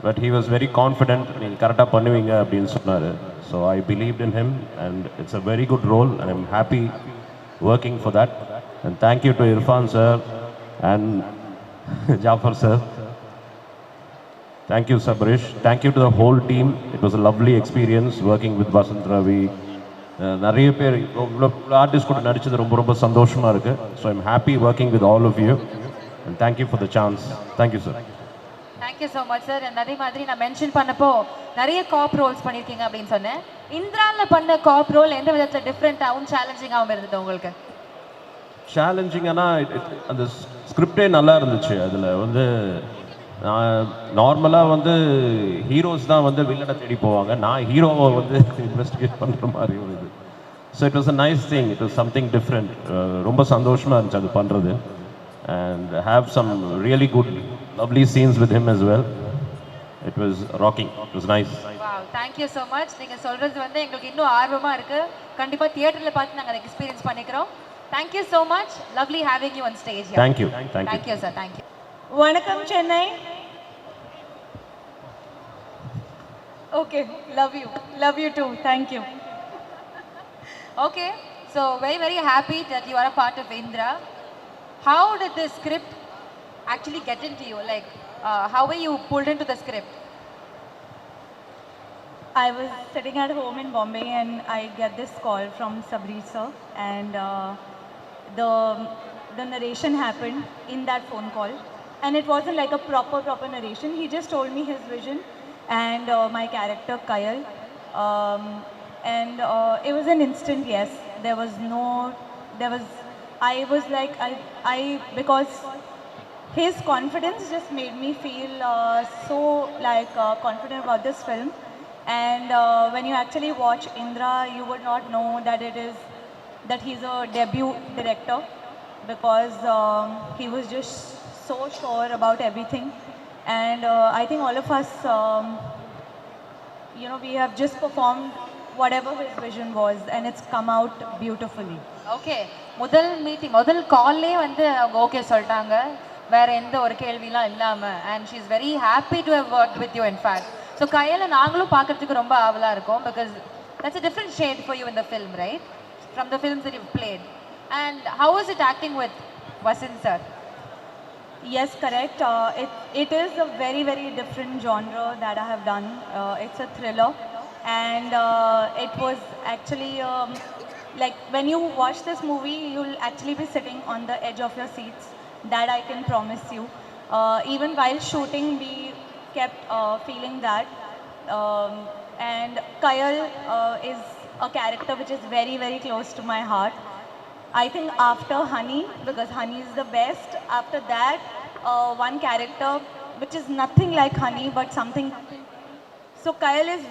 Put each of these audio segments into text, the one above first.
but he was very confident. நீங்கள் கரெக்டாக பண்ணுவீங்க அப்படின்னு சொன்னார். So I believed in him and it's a very good role and I'm happy working for that. And thank you to Irfan sir and Jafar sir. Thank you Sabrish. Thank you to the whole team. It was a lovely experience working with Vasant Ravi. நிறைய பேர் இவ்வளோ artist கூட நடிச்சது ரொம்ப ரொம்ப சந்தோஷமாக இருக்குது. So I'm happy working with all of you and thank you for the chance. Thank you sir. Thank you so much sir. அதே மாதிரி நான் மென்ஷன் பண்ணப்போ நிறைய காப் ரோல்ஸ் பண்ணியிருக்கீங்க அப்படின்னு சொன்னேன். இந்திராவில் பண்ண காப் ரோல் எந்த விதத்தில் டிஃப்ரெண்ட்டாகவும் சேலஞ்சிங்காகவும் இருந்தது உங்களுக்கு? சேலஞ்சிங்கானா அந்த ஸ்கிரிப்டே நல்லா இருந்துச்சு. அதில் வந்து நான் நார்மலாக வந்து ஹீரோஸ் தான் வந்து வில்லனை தேடி போவாங்க, நான் ஹீரோவை வந்து இன்வெஸ்டிகேட் பண்ணுற மாதிரி ஒரு இது. So it was a nice thing, it was something different. ரொம்ப சந்தோஷமாக இருந்துச்சு அது பண்ணுறது. And have some really good lovely scenes with him as well. It was rocking. It was nice. Wow, thank you so much. நீங்க சொல்றது வந்து எங்களுக்கு இன்னும் ஆர்வமா இருக்கு. கண்டிப்பா தியேட்டர்ல பார்த்து நாங்க எக்ஸ்பீரியன்ஸ் பண்ணிக்கிறோம். Thank you so much. Lovely having you on stage here. Thank you. Thank you sir. Thank you. Vanakkam Chennai. Okay, love you too. Thank you. Okay, so very happy that you are a part of Indra. How did the script actually get into you? Like, how were you pulled into the script? I was sitting at home in Bombay and I get this call from Sabrish sir, and the narration happened in that phone call, and it wasn't like a proper narration. He just told me his vision and my character Kayal, and it was an instant yes. I was like, I because his confidence just made me feel so like confident about this film. And when you actually watch Indra, you would not know that he's a debut director, because he was just so sure about everything. And I think all of us, we have just performed whatever his vision was, and it's come out beautifully. Okay, முதல் கால்லே வந்து அவங்க okay சொல்லிட்டாங்க, வேற எந்த ஒரு கேள்விலாம் இல்லாம. and she is very happy to have worked with you in fact. so கையில நாங்களும் பார்க்கிறதுக்கு ரொம்ப ஆவலா இருக்கோம், because that's a different shade for you in the film, right, from the films that you've played. And how was it acting with Vasant sir? Yes, correct. It is a very different genre that I have done. It's a thriller, and it was actually like when you watch this movie, you'll actually be sitting on the edge of your seats. That I can promise you. Even while shooting, we kept feeling that. And Kayal is a character which is very close to my heart. I think after Honey, because Honey is the best, after that, one character which is nothing like Honey but something. So Kayal is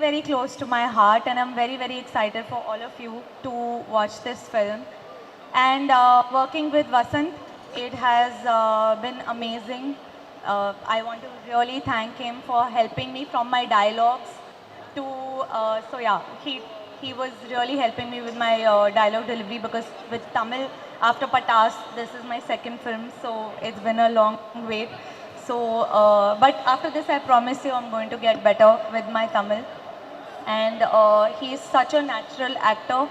very close to my heart, and I'm very excited for all of you to watch this film. And working with Vasant, it has been amazing. I want to really thank him for helping me from my dialogues to, so yeah, he was really helping me with my dialogue delivery, because with Tamil, after Patas, this is my second film, so it's been a long wait. So, but after this, I promise you I'm going to get better with my Tamil. And he is such a natural actor.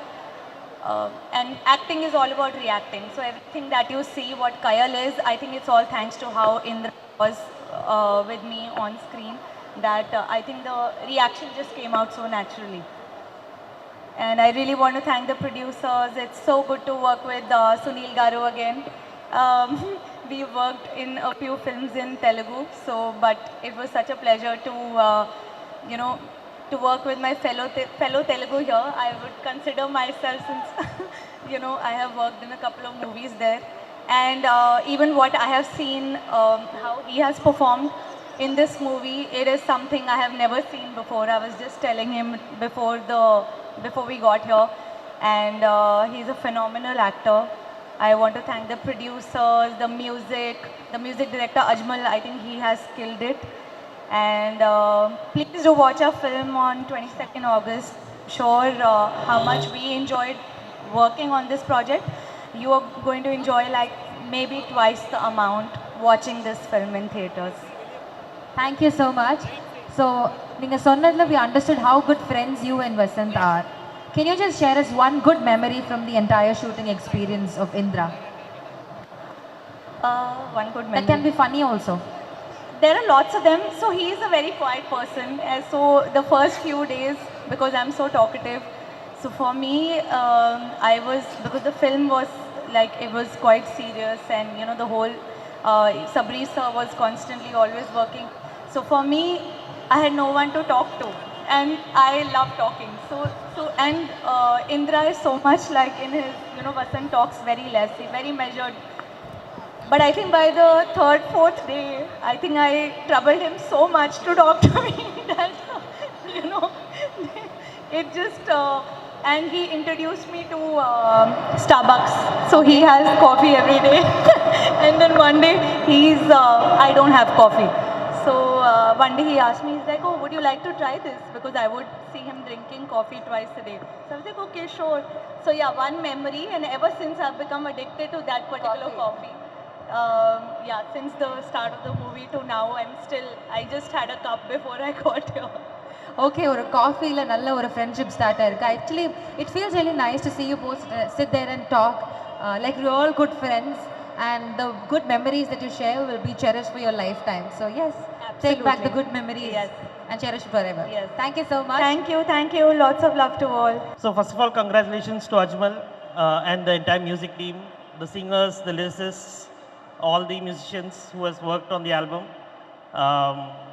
And acting is all about reacting. So everything that you see, what Kayal is, I think it's all thanks to how Indra was with me on screen. That I think the reaction just came out so naturally. And I really want to thank the producers. It's so good to work with Sunil Garu again. We worked in a few films in Telugu, but it was such a pleasure to, to work with my fellow Telugu here. I would consider myself, since, I have worked in a couple of movies there. And even what I have seen, how he has performed in this movie, it is something I have never seen before. I was just telling him before we got here, and he's a phenomenal actor. I want to thank the producers, the music director Ajmal. I think he has killed it. And please do watch our film on 22nd August. Sure, how much we enjoyed working on this project. You are going to enjoy like maybe twice the amount watching this film in theaters. Thank you so much. So, நீங்க சொன்னதுல we understood how good friends you and Vasant are. Can you just share us one good memory from the entire shooting experience of Indra? One good That can memory. be funny also. There are lots of them. So he is a very quiet person. So the first few days, because I'm so talkative, so for me, I was, because the film was like, it was quite serious, and you know, the whole Sabri sir was constantly always working. So for me, I had no one to talk to, and I love talking. And Indra is so much like in his, you know, Vasant talks very less, he's very measured. But I think by the third, fourth day, I think I troubled him so much to talk to me that, you know, it just, and he introduced me to Starbucks. So he has coffee every day. And then one day, I don't have coffee. So one day he asked me, he's like, oh, would you like to try this? Because I would see him drinking coffee twice a day. So I was like, okay, sure. So yeah, one memory, and ever since I've become addicted to that particular coffee. Yeah, since the start of the movie to now, I just had a cup before I got here. Okay, ஒரு காஃபியில் நல்ல ஒரு friendship start ஆயிருக்கு. Actually, it feels really nice to see you both sit there and talk like you're all good friends, and the good memories that you share will be cherished for your lifetime. So yes, take back the good memories Yes. and cherish forever. Yes. Thank you so much. Thank you. Lots of love to all. So first of all, congratulations to Ajmal and the entire music team, the singers, the lyricists, all the musicians who has worked on the album.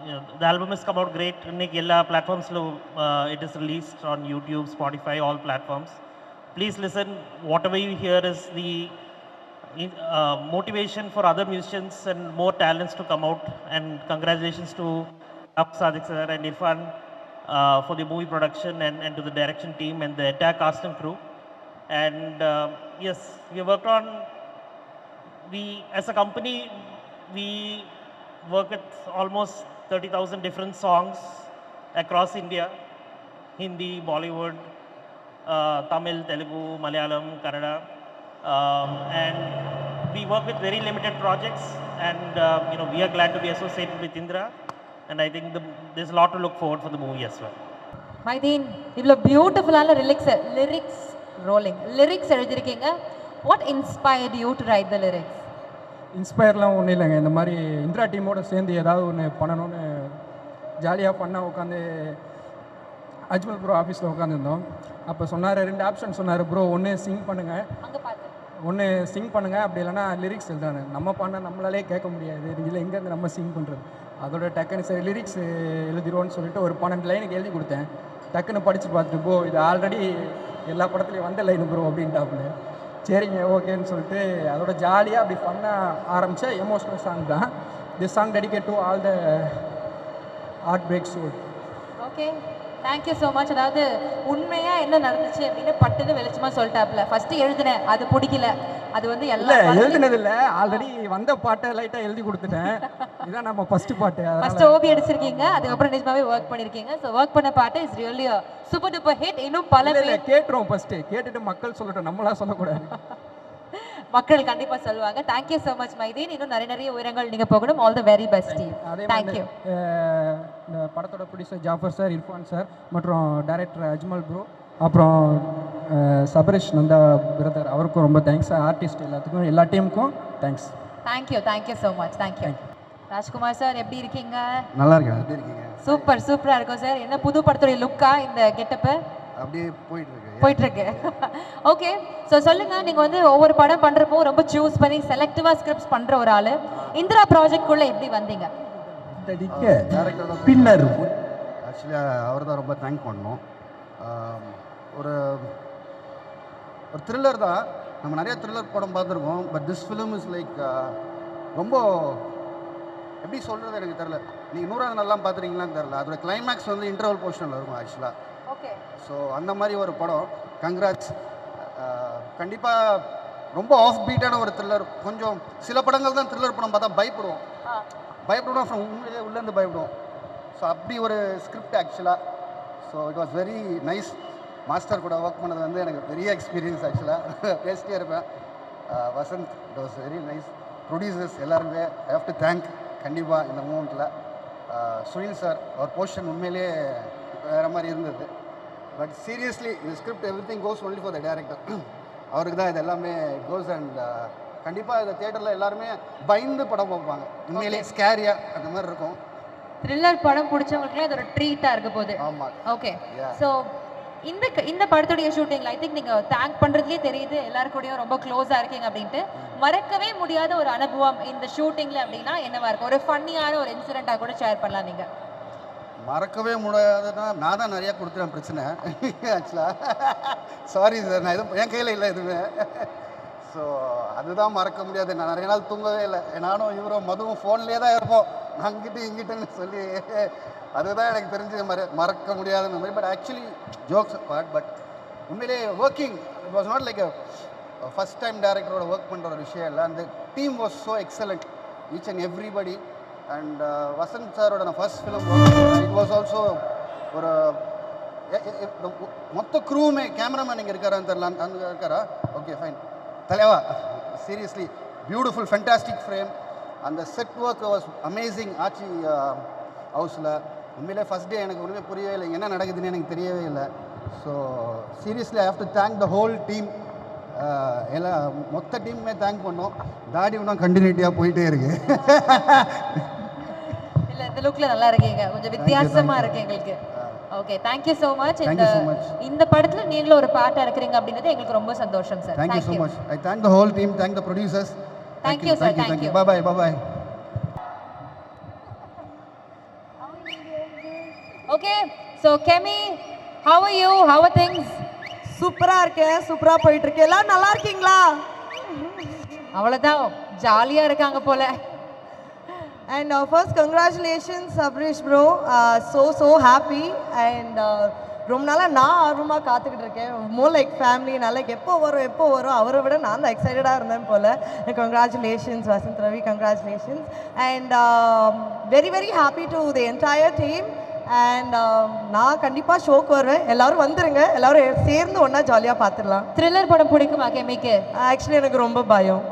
You know, the album has come out great. Inniki ella platforms lo it is released on YouTube, Spotify, all platforms. Please listen. Whatever you hear is the motivation for other musicians and more talents to come out. And congratulations to Sadiq sir and Irfan for the movie production and to the direction team and the entire cast and crew. And yes, we worked on. We, as a company, we work with almost 30,000 different songs across India, Hindi, Bollywood, Tamil, Telugu, Malayalam, Kannada, and we work with very limited projects. And you know, we are glad to be associated with Indra, and I think there's a lot to look forward for the movie as well. Maideen, இவ்வளோ பியூட்டிஃபுல்லான lyrics எழுதியிருக்கீங்க. What inspired you to write the lyrics? இன்ஸ்பயர்லாம் ஒன்றும் இல்லைங்க. இந்த மாதிரி இந்திரா டீமோட சேர்ந்து ஏதாவது ஒன்று பண்ணணும்னு ஜாலியாக பண்ணால் உட்காந்து அஜ்மல் ப்ரோ ஆஃபீஸில் உட்காந்துருந்தோம். அப்போ சொன்னார், 2 ஆப்ஷன் சொன்னார். ப்ரோ, ஒன்று சிங் பண்ணுங்கள், அப்படி இல்லைனா லிரிக்ஸ் எழுதானு. நம்ம பண்ண நம்மளாலே கேட்க முடியாது, இதில் எங்கேருந்து நம்ம சிங் பண்ணுறது. அதோட டக்குன்னு சரி லிரிக்ஸ் எழுதிடுவோன்னு சொல்லிட்டு ஒரு 12 லைனுக்கு எழுதி கொடுத்தேன். டக்குன்னு படித்து பார்த்துட்டு, ப்ரோ இது ஆல்ரெடி எல்லா படத்துலையும் வந்த லைனு ப்ரோ அப்படின்ட்டாப்புல. சரிங்க, ஓகேன்னு சொல்லிட்டு அதோட ஜாலியாக அப்படி பண்ண ஆரம்பித்த எமோஷ்னல் சாங் தான். This song dedicate to all the heart break soul. Okay, thank you so much. அதாவது உண்மையாக என்ன நடந்துச்சு அப்படின்னு பட்டுன்னு வெளிச்சமாக சொல்லிட்டாப்புல. ஃபஸ்ட்டு எழுதினேன், அது பிடிக்கல, அது வந்து எல்லாம் எழுதினதில்லை, ஆல்ரெடி வந்த பாட்டை லைட்டாக எழுதி கொடுத்துட்டேன். இதுதான் நம்ம ஃபஸ்ட்டு பாட்டு. ஃபஸ்ட்டு ஓபி அடிச்சிருக்கீங்க, அதுக்கப்புறம் நிஜமாவே ஒர்க் பண்ணியிருக்கீங்க. ஸோ ஒர்க் பண்ண பாட்டு is really super duper hit. இன்னும் பல பேர் கேட்டுரும், ஃபஸ்ட்டு கேட்டுட்டு மக்கள் சொல்லட்டும், நம்மளா சொல்லக்கூடாது. மக்கள் கண்டிப்பாக சொல்லுவாங்க. Thank you so much Maideen. இன்னும் நிறைய உயரங்கள் நீங்கள் போகணும். All the very best team. Thank you. இந்த படத்தோட producer Jafar sir, Irfan sir மற்றும் டைரக்டர் அஜ்மல் ப்ரோ, அப்புறம் சபரீஷ் நந்தா பிரதர், அவருக்கும் ரொம்ப தேங்க்ஸ். ஆர்டிஸ்ட் எல்லாத்துக்கும், எல்லா டீமுக்கும் thanks. Thank you so much. Thank you. Rajkumar sir, எப்படி இருக்கீங்க? நல்லா இருக்கேன். எப்படி இருக்கீங்க? சூப்பராக இருக்கும் சார். என்ன புது படத்துடைய லுக்கா இந்த கெட்டப்பு? அப்படியே போயிட்டு இருக்கு. ஓகே, ஸோ சொல்லுங்க, நீங்கள் வந்து ஒவ்வொரு படம் பண்ணுறப்போ ரொம்ப சூஸ் பண்ணி செலக்டிவாக ஸ்கிரிப்ட்ஸ் பண்ணுற ஒரு ஆள். இந்திரா ப்ராஜெக்ட்குள்ளே எப்படி வந்தீங்க? பின்னர் ஆக்சுவலி அவர் தான் ரொம்ப தேங்க் பண்ணோம். ஒரு த்ரில்லர் தான். நம்ம நிறைய த்ரில்லர் படம் பார்த்துருக்கோம். But this film is like ரொம்ப எப்படி சொல்கிறது எனக்கு தெரில. நீங்கள் 100வது நாள்லாம் பார்த்துருக்கீங்களான்னு தெரில. அதோட கிளைமேக்ஸ் வந்து இன்டர்வல் போர்ஷனில் இருக்கும் ஆக்சுவலாக. ஓகே, ஸோ அந்த மாதிரி ஒரு படம். கங்க்ராட்ஸ். கண்டிப்பாக ரொம்ப ஆஃப் பீட்டான ஒரு த்ரில்லர். கொஞ்சம் சில படங்கள் தான் த்ரில்லர் படம் பார்த்தா பயப்படுவோம் ஃப்ரம் உண்மையிலே உள்ளேருந்து பயப்படுவோம். ஸோ அப்படி ஒரு ஸ்கிரிப்ட் ஆக்சுவலாக. So it was very nice. Master கூட ஒர்க் பண்ணது வந்து எனக்கு பெரிய எக்ஸ்பீரியன்ஸ் ஆக்சுவலாக. பேசிட்டே இருப்பேன். Vasanth, it was very nice. Producers எல்லாருமே ஐ ஹேவ் டு தேங்க் கண்டிப்பாக இந்த மூமெண்ட்டில். சுனில் சார் அவர் போர்ஷன் உண்மையிலேயே வேறு மாதிரி இருந்தது. பட் சீரியஸ்லி இந்த script every thing cos only for the director. அவருக்கு தான் இது எல்லாமே கோஸ். அண்ட் கண்டிப்பாக இந்த தியேட்டரில் எல்லாருமே பயந்து படம் பார்ப்பாங்க. உண்மையிலேயே ஸ்கேரியாக அந்த மாதிரி இருக்கும். த்ரில்லர் படம் பிடிச்சவங்களுக்குலாம் இது ஒரு ட்ரீட்டாக இருக்க போகுது. ஆமாம். ஓகே, ஸோ இந்த படத்துடைய ஷூட்டிங்ல ஐ திங்க் நீங்கள் தேங்க் பண்ணுறதுலேயே தெரியுது எல்லாரு கூடயும் ரொம்ப க்ளோஸாக இருக்கீங்க அப்படின்ட்டு. மறக்கவே முடியாத ஒரு அனுபவம் இந்த ஷூட்டிங்கில் அப்படின்னா என்னவா இருக்கும்? ஒரு ஃபன்னியான ஒரு இன்சிடெண்ட்டாக கூட ஷேர் பண்ணலாம் நீங்கள். மறக்கவே முடியாதுன்னா நான் தான் நிறையா கொடுத்துட்டேன் பிரச்சனை ஆக்சுவலாக. சாரி சார், நான் எதுவும் என் கையில் இல்லை எதுவுமே. ஸோ அதுதான் மறக்க முடியாது. நான் நிறைய நாள் தூங்கவே இல்லை. நானும் இவரும் மதுவும் ஃபோன்லேயே தான் இருப்போம், அங்கிட்டு இங்கிட்டுன்னு சொல்லி. அதுதான் எனக்கு தெரிஞ்சு மறக்க முடியாதுன்னு மாதிரி. But actually jokes part. But உண்மையிலே working it was not like first time டேரக்டரோட ஒர்க் பண்ணுற ஒரு விஷயம் இல்லை. அந்த team was so excellent, each and everybody. And Vasanth சாரோட நான் first film it was also ஒரு மொத்த க்ரூவுமே. கேமராமேன் இங்கே இருக்காரான்னு தெரியல, அங்கே இருக்காரா? Okay fine. தலைவா, சீரியஸ்லி பியூட்டிஃபுல் ஃபென்டாஸ்டிக் ஃப்ரேம். அந்த செட் ஒர்க் வாஸ் அமேசிங். ஆச்சி ஹவுஸில் உண்மையிலே ஃபஸ்ட் டே எனக்கு ஒன்றுமே புரியவே இல்லை, என்ன நடக்குதுன்னு எனக்கு தெரியவே இல்லை. So seriously I have to thank the whole team. எல்லாம் மொத்த டீமுமே தேங்க் பண்ணோம். தாடி இன்னும் கண்டினியூட்டியாக போயிட்டே இருக்கு. இல்லை, இந்த லுக்கில் நல்லா இருக்கீங்க, கொஞ்சம் வித்தியாசமாக இருக்கு எங்களுக்கு. Okay, thank you so much. இந்த படத்தில் நீங்களும் ஒரு பார்ட்டாக இருக்கிறீங்க அப்படின்றது எங்களுக்கு ரொம்ப சந்தோஷம் sir. Thank you so much. I thank the whole team, thank the producers. Thank you sir. Thank you. Bye bye. Bye. Okay, so Kemy, how are you? How are things? சூப்பராக இருக்கேன், சூப்பராக போயிட்டு இருக்கு. எல்லாரும் நல்லா இருக்கீங்களா? அவ்வளோதான், ஜாலியாக இருக்காங்க போல. And first congratulations Sabrish bro, so happy. And ரொம்ப நாளாக நான் ஆர்வமாக காத்துக்கிட்டு இருக்கேன். More like family. நாளைக்கு எப்போ வரும் அவரை விட நான் தான் எக்ஸைட்டடாக இருந்தேன் போல். Congratulations Vasanth Ravi, congratulations. And very very happy to the entire team. And நான் கண்டிப்பாக ஷோக்கு வருவேன், எல்லோரும் வந்துடுங்க, எல்லோரும் சேர்ந்து ஒன்றா ஜாலியாக பார்த்துடலாம். த்ரில்லர் படம் பிடிக்குமா கெமிக்கு? ஆக்சுவலி எனக்கு ரொம்ப பயம்.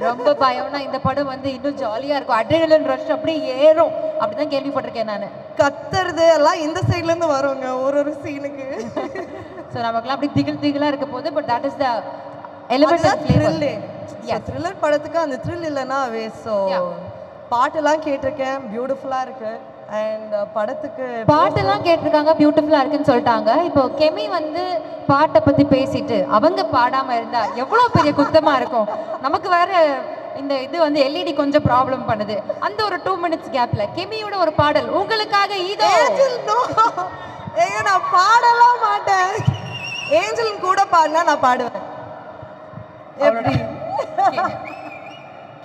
ரொம்ப பயம்னா இந்த படம் வந்து இன்னும் ஜாலியாக இருக்கும், அட்ரினலின் ரஷ் அப்படியே ஏறும் அப்படிதான் கேள்விப்பட்டிருக்கேன் நான். கத்துறது எல்லாம் இந்த சைட்லேருந்து வருவாங்க ஒரு சீனுக்கு. ஸோ நமக்குலாம் அப்படி திகிலாக இருக்க போது. But that is the element of thrill. Thriller படத்துக்கு அந்த த்ரில் இல்லைன்னா வேஸ்ட். ஸோ பாட்டெல்லாம் கேட்டிருக்கேன், பியூட்டிஃபுல்லாக இருக்கு. அண்ட் படத்துக்கு பாட்டெல்லாம் கேட்டிருக்காங்க, பியூட்டிஃபுல்லாக இருக்குன்னு சொல்லிட்டாங்க. இப்போ கெமி வந்து பாட்டை பற்றி பேசிட்டு அவங்க பாடாமல் இருந்தா எவ்வளோ பெரிய குத்தமாக இருக்கும். நமக்கு வேற இந்த இது வந்து எல்இடி கொஞ்சம் ப்ராப்ளம் பண்ணுது. அந்த ஒரு 2 minutes கேப்ல கெமியோட ஒரு பாடல் உங்களுக்காக. இதோ ஏங்க, நான் பாடலாம் மாட்டேன். ஏஞ்சல் கூட பாடினா நான் பாடுவேன். எப்படி?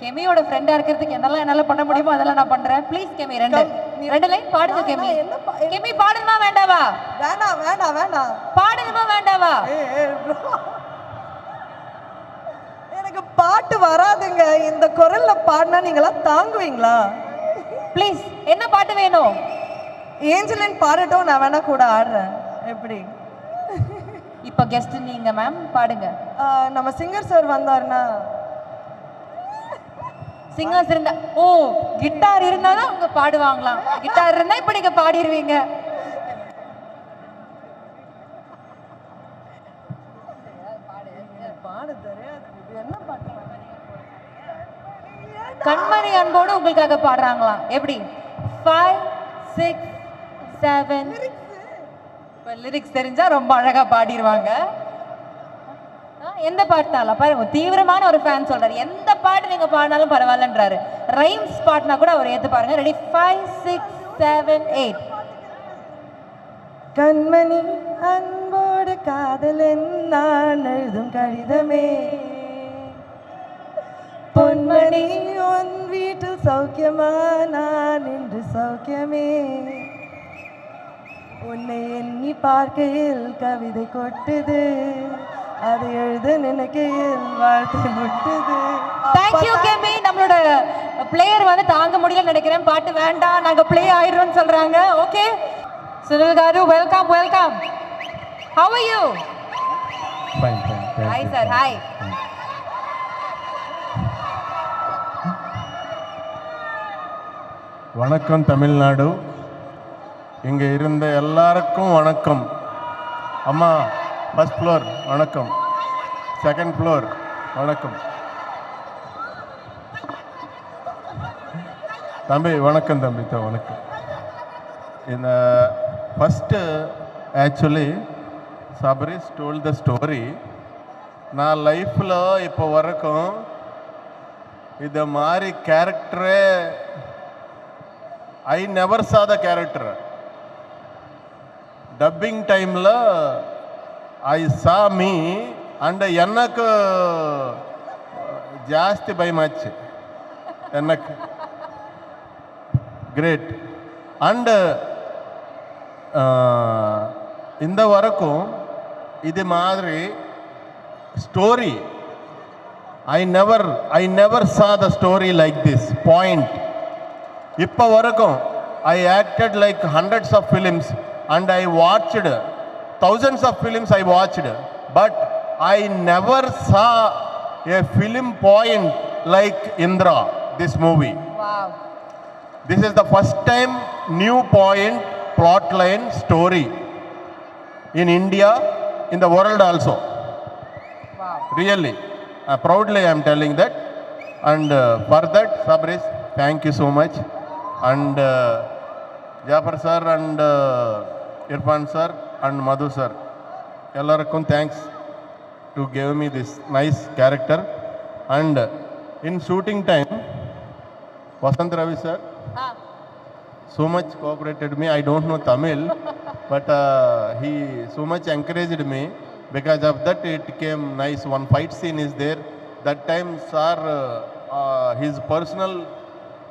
கெமியோட ஃப்ரெண்டா இருக்கிறதுக்கு என்னால பண்ண முடியுமோ அதெல்லாம் நான் பண்றேன். ப்ளீஸ் கெமி, ரெண்டு லைன் பாடுங்க கெமி. கெமி பாடணுமா வேண்டாவா? வேண்டாம். பாடணுமா வேண்டாவா? எனக்கு பாட்டு வராதுங்க. இந்த குரல்ல பாடினா நீங்களாம் தாங்குவீங்களா? ப்ளீஸ், என்ன பாட்டு வேணும்? ஏஞ்சலின் பாடட்டும், நான் வேணா கூட ஆடுறேன். எப்படி? இப்போ கெஸ்ட் நீங்க மேம், பாடுங்க. நம்ம சிங்கர் சார் வந்தாருன்னா. சிங்கர்ஸ் இருந்தா, ஓ கிட்டார் இருந்தாதான் அவங்க பாடுவாங்களாம். கிட்டார் இருந்தா இப்ப நீங்க பாடிடுவீங்க. கண்மணி அன்போடு உங்களுக்காக பாடுறாங்களாம். எப்படி? 5 6 7. லிரிக்ஸ் தெரிஞ்சா ரொம்ப அழகா பாடிடுவாங்க. எந்த பாட்டுனால பாருங்க, தீவிரமான ஒரு ஃபேன் சொல்றாரு, எந்த பாட்டு நீங்க பாடினாலும் பரவாயில்லன்றாரு. ரைம்ஸ் பாட்டுனா கூட அவர் ஏத்து பாருங்க. ரெடி? 5 6 7 8. கண்மணி அன்போடு காதலன் நான் எழுதும் கடிதமே, பொன்மணி உன் வீட்டில் சௌக்கியமா, நான் இன்று சௌக்கியமே, உன்னை எண்ணி பார்க்கையில் கவிதை கொட்டுது, அது எழுத நினைக்கையில் வாழ்த்து முட்டுது. தேங்க்யூ கெமி. நம்மளோட பிளேயர் வந்து தாங்க முடியல நினைக்கிறேன், பாட்டு வேண்டாம் நாங்க பிளே ஆயிடுறோம்னு சொல்றாங்க. Okay Sunil car, welcome. How are you? Fine. Hi sir. Hi. வணக்கம் தமிழ்நாடு. இங்கே இருந்த எல்லாருக்கும் வணக்கம். அம்மா ஃபர்ஸ்ட் ஃப்ளோர் வணக்கம், செகண்ட் ஃப்ளோர் வணக்கம். தம்பி வணக்கம், தம்பி வணக்கம். இந்த first actually Sabaris told the story. நான் லைஃப்பில் இப்போ வரைக்கும் இது மாதிரி கேரக்டரே ஐ நெவர் சா த கேரக்டர். டப்பிங் டைமில் ஐ சா மீ அண்ட் எனக்கு ஜாஸ்தி பயமாச்சு. எனக்கு கிரேட். அண்டு இந்த வரைக்கும் இது மாதிரி story I never saw the story like this. Point. இப்போ வரைக்கும் I acted like hundreds of films and I watched thousands of films I watched, but I never saw a film point like Indra, this movie. Wow. This is the first time new point, plot line, story in India, in the world also. Wow. Really. Proudly I am telling that, and for that Sabris, thank you so much. And Jafar sir and Irfan sir and Madhu sir, ellarkum thanks to give me this nice character. And in shooting time, Vasant Ravi sir so much cooperated me. I don't know Tamil, but he so much encouraged me. Because of that, it came nice. One fight scene is there. That time, sir, his personal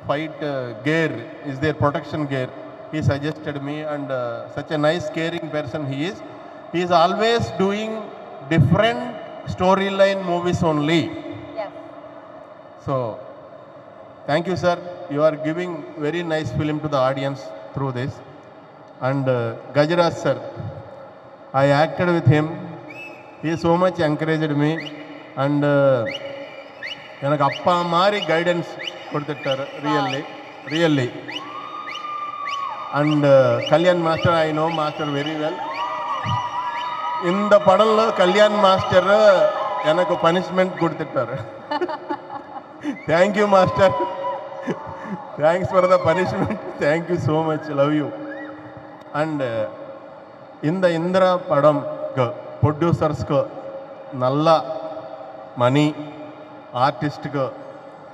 fight gear is there, protection gear. He suggested me, and such a nice, caring person he is. He is always doing different storyline movies only. Yes. So, thank you, sir. You are giving very nice film to the audience through this. And Gajaraj sir, I acted with him. He so much encouraged me, and எனக்கு அப்பா மாதிரி guidance கொடுத்துட்டாரு. Really. And Kalyan master, I know master very well. இந்த படம்ல Kalyan master எனக்கு punishment கொடுத்துட்டாரு. Thank you master, thanks for the punishment. Thank you so much, love you. And இந்த இந்திரா படம் ப்ரொடியூசர்ஸ்க்கு நல்ல மணி, ஆர்டிஸ்ட்டுக்கு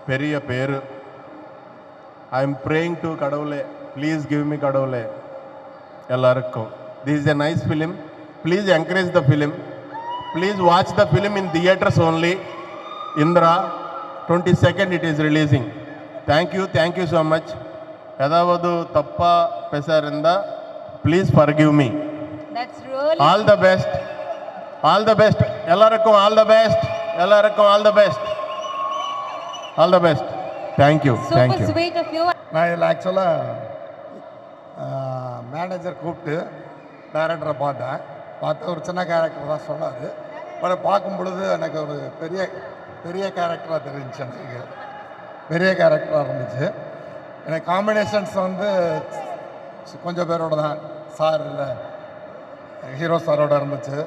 பெரிய பேர். ஐ எம் ப்ரேயிங் டு கடவுளே, ப்ளீஸ் கிவ் மீ கடவுளே எல்லாருக்கும். This is a nice film. Please encourage the film. Please watch the film in theatres only. Indira 22nd it is releasing. Thank you so much. ஏதாவது தப்பாக பேசாருந்தா please forgive me. That's really all the best. All the best எல்லாருக்கும். All the best எல்லாருக்கும். All the best. All the best. Thank you. super sweet of you. நான் இதில் ஆக்சுவலாக manager கூப்பிட்டு டைரக்டரை பார்த்து ஒரு சின்ன கேரக்டர் தான் சொன்னார். பட் பார்க்கும் பொழுது எனக்கு ஒரு பெரிய கேரக்டராக தெரிஞ்சிச்சு. எனக்கு பெரிய கேரக்டராக இருந்துச்சு. எனக்கு காம்பினேஷன்ஸ் வந்து கொஞ்சம் பேரோட தான். சார் இல்லை, ஹீரோ சாரோட இருந்துச்சு,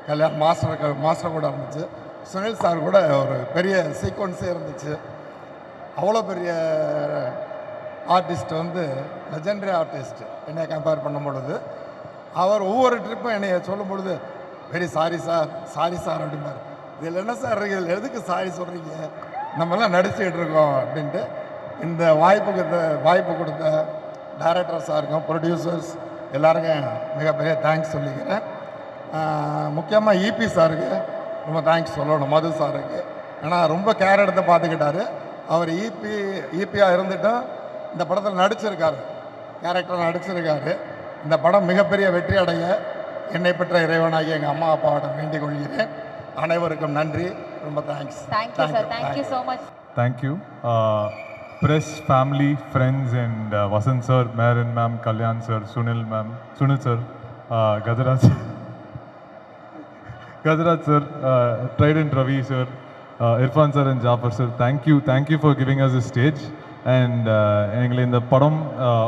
கல்யாண் மாஸ்டர் கூட இருந்துச்சு, சுனில் சார் கூட ஒரு பெரிய சீக்வன்ஸே இருந்துச்சு. அவ்வளோ பெரிய ஆர்டிஸ்ட் வந்து லெஜெண்டரி ஆர்டிஸ்ட் என்னை கம்பேர் பண்ணும் பொழுது, அவர் ஒவ்வொரு ட்ரிப்பும் என்னை சொல்லும் பொழுது வெரி சாரி சார் அப்படிம்பார். இதில் என்ன சார் இருக்குது, இதில் எதுக்கு சாரி சொல்கிறீங்க, நம்மெல்லாம் நடிச்சுக்கிட்டு இருக்கோம் அப்படின்ட்டு. இந்த வாய்ப்பு கொடுத்த டைரக்டர் சாருக்கும் ப்ரொடியூசர்ஸ் எல்லாருக்கும் மிகப்பெரிய தேங்க்ஸ் சொல்லிக்கிறேன். முக்கியமாக இபி சாருக்கு ரொம்ப தேங்க்ஸ் சொல்லணும், மது சாருக்கு. ஏன்னா ரொம்ப கேர் எடுத்து பார்த்துக்கிட்டாரு. அவர் ஈபியாக இருந்துட்டும் இந்த படத்தில் நடிச்சிருக்காரு, கேரக்டர் நடிச்சிருக்காரு. இந்த படம் மிகப்பெரிய வெற்றி அடைய என்னை பெற்ற இறைவனாகி எங்கள் அம்மா அப்பாவிடம் வேண்டிக் கொள்கிறேன். அனைவருக்கும் நன்றி, ரொம்ப thanks. Thank you sir, thank you so much. Thank you. Press, family, friends and Vasant sir, Marin ma'am, Kalyan sir, Sunil sir, Gajaraj sir, Trident Ravi sir, Irfan sir and Jafar sir, thank you for giving us a stage. And எங்களை இந்த படம்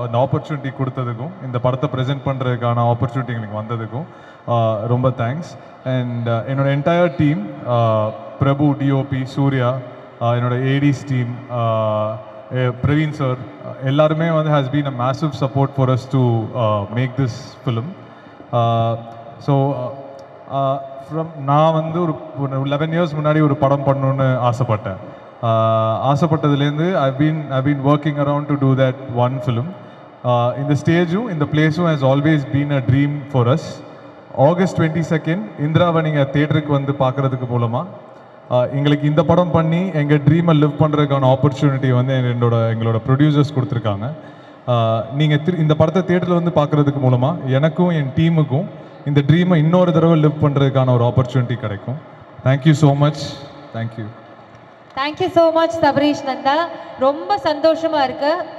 இந்த opportunity கொடுத்ததுக்கும் இந்த படத்தை present பண்ணுறதுக்கான opportunity எங்களுக்கு வந்ததுக்கும் ரொம்ப தேங்க்ஸ். அண்ட் என்னோட entire team, Prabhu, DOP, Surya, என்னோட ஏடிஸ் டீம், பிரவீன் சார், எல்லாருமே வந்து has been a massive support for us to make this film. So நான் வந்து ஒரு 11 years முன்னாடி ஒரு படம் பண்ணணுன்னு ஆசைப்பட்டேன். ஆசைப்பட்டதுலேருந்து I been working around to do that one film. இந்த ஸ்டேஜும் இந்த பிளேஸும் has always been a dream for us. August 22 இந்திராவை நீங்கள் தேட்டருக்கு வந்து பார்க்குறதுக்கு மூலமாக எங்களுக்கு இந்த படம் பண்ணி எங்கள் ட்ரீமை லிவ் பண்ணுறதுக்கான ஆப்பர்ச்சுனிட்டி வந்து எங்களோட ப்ரொடியூசர்ஸ் கொடுத்துருக்காங்க. நீங்கள் இந்த படத்தை தேட்டரில் வந்து பார்க்குறதுக்கு மூலமாக எனக்கும் என் டீமுக்கும் இந்த ட்ரீமை இன்னொரு தடவை லிவ் பண்ணுறதுக்கான ஒரு ஆப்பர்ச்சுனிட்டி கிடைக்கும். Thank you so much. Thank you. Thank you so much Sabareesh Nanda. ரொம்ப சந்தோஷமாக இருக்குது.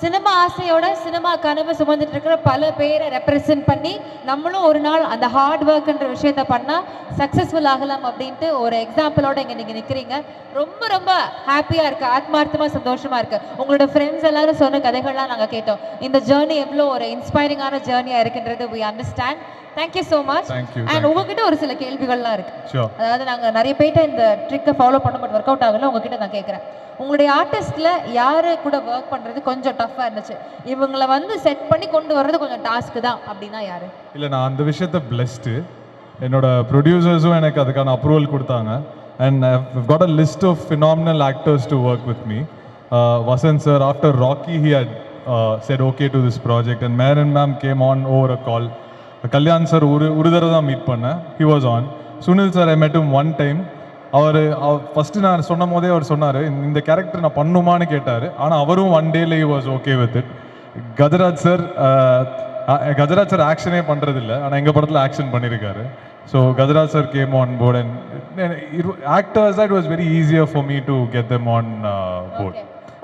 சினிமா ஆசையோட சினிமா கனவு சுமந்துட்டு இருக்கிற பல பேரை ரெப்ரசென்ட் பண்ணி நம்மளும் ஒரு நாள் அந்த ஹார்ட் ஒர்க்குன்ற விஷயத்த பண்ணால் சக்ஸஸ்ஃபுல் ஆகலாம் அப்படின்ட்டு ஒரு எக்ஸாம்பிளோட இங்கே நீங்கள் நிற்கிறீங்க. ரொம்ப ரொம்ப ஹாப்பியாக இருக்குது, ஆத்மார்த்தமாக சந்தோஷமாக இருக்குது. உங்களோட ஃப்ரெண்ட்ஸ் எல்லாரும் சொன்ன கதைகள்லாம் நாங்கள் கேட்டோம். இந்த ஜேர்னி எவ்வளோ ஒரு இன்ஸ்பைரிங்கான ஜேர்னியாக இருக்குன்றது we understand. Thank you so much. And உங்ககிட்ட ஒரு சில கேள்விகள்லாம் இருக்குது. அதாவது நாங்கள் நிறைய பேர்ட்ட இந்த ட்ரிக்கை ஃபாலோ பண்ண பட் ஒர்க் அவுட் ஆகல. உங்ககிட்ட நான் கேட்குறேன், உங்களுடைய ஆர்டிஸ்டில் யார் கூட ஒர்க் பண்ணுறது கொஞ்சம் டஃப்பாக இருந்துச்சு, இவங்களை வந்து செட் பண்ணி கொண்டு வர்றது கொஞ்சம் டாஸ்க்கு தான் அப்படின்னா யார்? இல்லை, நான் அந்த விஷயத்த பிளெஸ்டு. என்னோட ப்ரொடியூசர்ஸும் எனக்கு அதுக்கான அப்ரூவல் கொடுத்தாங்க. And I've got a list of phenomenal actors to work with me. Vasant sir, after Rocky, he had said okay to this project, and Marin ma'am came on over a call. Kalyan sir ஒரு தடவை தான் meet பண்ணேன். He was on. Sunil sir I met him one time. அவர் first நான் சொன்ன போதே அவர் சொன்னார் இந்த கேரக்டர் நான் பண்ணுமான்னு கேட்டார். ஆனால் அவரும் ஒன் டேல he was okay with it. Gajaraj sir ஆக்ஷனே பண்ணுறதில்ல, ஆனால் எங்கள் படத்தில் ஆக்ஷன் பண்ணியிருக்காரு. So Gajaraj sir came on board and actors it was very easier for me to get them on board.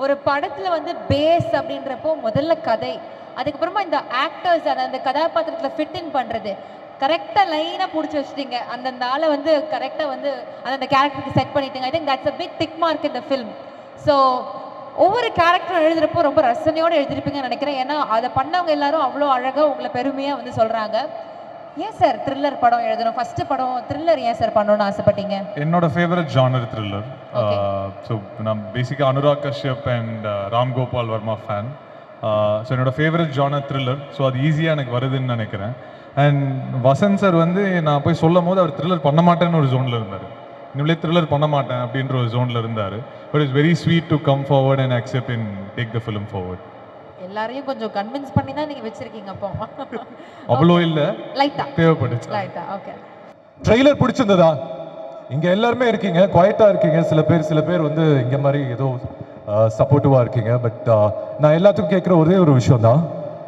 ஒரு படத்தில் வந்து பேஸ் அப்படின்றப்போ முதல்ல கதை, அதுக்கப்புறமா இந்த ஆக்டர்ஸ் அந்த கதாபாத்திரத்தில் ஃபிட் இன் பண்ணுறது, கரெக்டாக லைனாக பிடிச்சி வச்சுட்டீங்க. அந்தந்த ஆளை வந்து கரெக்டாக வந்து அந்த கேரக்டருக்கு செட் பண்ணிட்டீங்க. I think that's a big tick mark in the film. So ஒவ்வொரு கேரக்டரும் எழுதுகிறப்போ ரொம்ப ரசனையோடு எழுதிருப்பீங்கன்னு நினைக்கிறேன். ஏன்னா அதை பண்ணவங்க எல்லாரும் அவ்வளோ அழகாக உங்களை பெருமையாக வந்து சொல்கிறாங்க. ஏன் சார் த்ரில்லர் படம் எழுதணும், ஃபர்ஸ்ட் படம் த்ரில்லர் ஏன் சார் பண்ணணும்னு ஆசைப்பட்டீங்க? என்னோட ஃபேவரட் ஜானர் த்ரில்லர். ஸோ நான் பேசிக்காக Anurag Kashyap and Ram Gopal Varma fan. So என்னோட ஃபேவரட் ஜானர் த்ரில்லர். ஸோ அது ஈஸியாக எனக்கு வருதுன்னு நினைக்கிறேன். அண்ட் வசந்த் சார் வந்து நான் போய் சொல்லும் போது அவர் த்ரில்லர் பண்ண மாட்டேன்னு ஒரு ஜோனில் இருந்தார். இன்னும் த்ரில்லர் பண்ண மாட்டேன் அப்படின்ற ஒரு ஜோனில் இருந்தார். But it's very sweet to come forward and accept and take the film forward. எல்லாரையும் கொஞ்சம் கன்வின்ஸ் பண்ணி தான் நீங்கள் வச்சிருக்கீங்க. அப்போ அவ்வளோ இல்லை, லைட்டா தேவைப்பட்டுச்சு. லைட்டா. ஓகே, ட்ரெய்லர் பிடிச்சிருந்ததா? இங்கே எல்லாருமே இருக்கீங்க, குவைட்டாக இருக்கீங்க. சில பேர் வந்து இங்கே மாதிரி ஏதோ சப்போர்ட்டிவாக இருக்கீங்க. பட் நான் எல்லாத்துக்கும் கேட்குற ஒரே ஒரு விஷயம் தான்,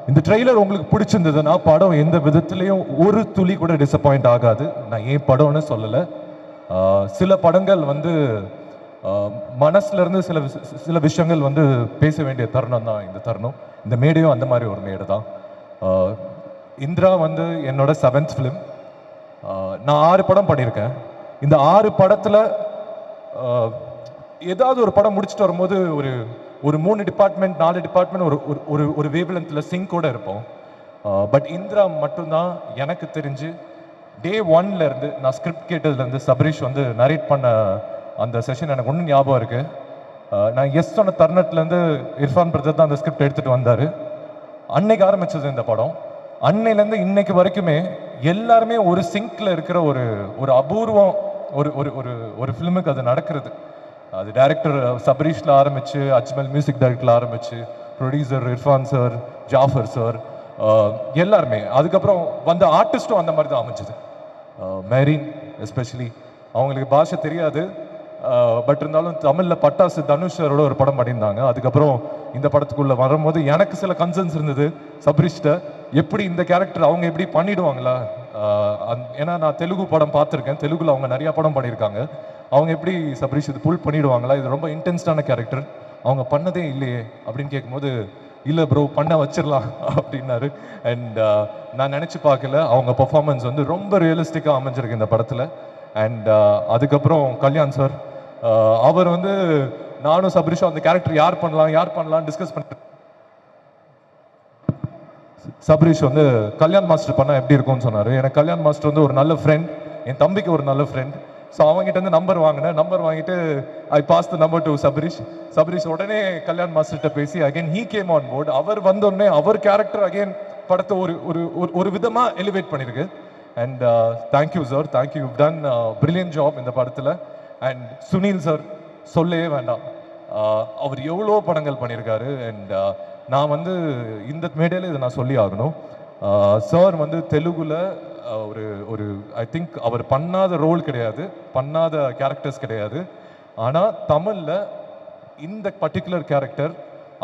இந்த ட்ரெய்லர் உங்களுக்கு பிடிச்சிருந்ததுன்னா படம் எந்த விதத்துலேயும் ஒரு துளி கூட டிசப்பாயிண்ட் ஆகாது. நான் ஏன் படம்னு சொல்லலை. சில படங்கள் வந்து மனசுலேருந்து சில விஷயங்கள் வந்து பேச வேண்டிய தருணம் தான் இந்த தருணம். இந்த மேடையும் அந்த மாதிரி ஒரு மேடை தான். இந்திரா வந்து என்னோட 7th ஃபிலிம். நான் 6 படம் பண்ணியிருக்கேன். இந்த 6 படத்தில் ஏதாவது ஒரு படம் முடிச்சுட்டு வரும்போது ஒரு 3 டிபார்ட்மெண்ட் 4 டிபார்ட்மெண்ட் ஒரு வேவ்லென்த்தில் சிங்கோட இருப்போம். பட் இந்திரா மட்டும்தான் எனக்கு தெரிஞ்சு டே 1ல இருந்து நான் ஸ்கிரிப்ட் கேட்டதுலேருந்து சபரீஷ் வந்து நரேட் பண்ண அந்த செஷன் எனக்கு ஒன்றும் ஞாபகம் இருக்குது. நான் எஸ் சொன்ன தருணத்துலேருந்து இர்ஃபான் பிரதர் தான் அந்த ஸ்கிரிப்ட் எடுத்துகிட்டு வந்தார். அன்னைக்கு ஆரம்பிச்சது இந்த படம். அன்னையிலேருந்து இன்னைக்கு வரைக்குமே எல்லாருமே ஒரு சிங்கில் இருக்கிற ஒரு அபூர்வம் ஒரு ஃபிலிமுக்கு அது நடக்கிறது. அது டைரக்டர் சபரீஷில் ஆரம்பித்து அஜ்மல் மியூசிக் டைரக்டரில் ஆரம்பித்து producer Irfan sir, Jafar sir, எல்லாருமே. அதுக்கப்புறம் வந்த ஆர்டிஸ்ட்டும் அந்த மாதிரி தான் அமைஞ்சது. மேரின் எஸ்பெஷலி அவங்களுக்கு பாஷை தெரியாது, பட் இருந்தாலும் தமிழில் பட்டாசு தனுஷ் சாரோட ஒரு படம் பண்ணியிருந்தாங்க. அதுக்கப்புறம் இந்த படத்துக்குள்ளே வரும்போது எனக்கு சில கன்சர்ன்ஸ் இருந்தது சபரீஷ்ட, எப்படி இந்த கேரக்டர் அவங்க எப்படி பண்ணிடுவாங்களா? ஏன்னா நான் தெலுங்கு படம் பார்த்துருக்கேன், தெலுங்குல அவங்க நிறையா படம் பண்ணியிருக்காங்க. அவங்க எப்படி சபரீஷ் இது புல் பண்ணிடுவாங்களா? இது ரொம்ப இன்டென்ஸ்டான கேரக்டர், அவங்க பண்ணதே இல்லையே அப்படின்னு கேட்கும்போது, இல்லை ப்ரோ பண்ண வச்சிடலாம் அப்படின்னாரு. அண்ட் நான் நினச்சி பார்க்கல, அவங்க பர்ஃபார்மன்ஸ் வந்து ரொம்ப ரியலிஸ்டிக்காக அமைஞ்சிருக்கு இந்த படத்தில். அண்ட் அதுக்கப்புறம் கல்யாண் சார், அவர் வந்து நானும் சபரிஷும் அந்த கேரக்டர் யார் பண்ணலாம் டிஸ்கஸ் பண்ணிட்டு சபரிஷ் வந்து கல்யாண் மாஸ்டர் பண்ணால் எப்படி இருக்கும்னு சொன்னார். எனக்கு கல்யாண் மாஸ்டர் வந்து ஒரு நல்ல ஃப்ரெண்ட், என் தம்பிக்கு ஒரு நல்ல ஃப்ரெண்ட். ஸோ அவங்ககிட்ட வந்து நம்பர் வாங்கிட்டு I pass the number to Sabarish உடனே கல்யாண் மாஸ்டர்கிட்ட பேசி again he came on board. அவர் வந்தோடனே அவர் கேரக்டர் அகைன் படத்தை ஒரு விதமாக எலிவேட் பண்ணியிருக்கு. And thank you sir, thank you, you done brilliant job இந்த படத்தில். அண்ட் சுனில் சார் சொல்லவே வேண்டாம், அவர் எவ்வளோ படங்கள் பண்ணியிருக்காரு. அண்ட் நான் வந்து இந்த மேடையில் இதை நான் சொல்லி ஆகணும். சார் வந்து தெலுங்குல ஒரு ஐ திங்க் அவர் பண்ணாத ரோல் கிடையாது, பண்ணாத கேரக்டர்ஸ் கிடையாது. ஆனால் தமிழில் இந்த பர்டிகுலர் கேரக்டர்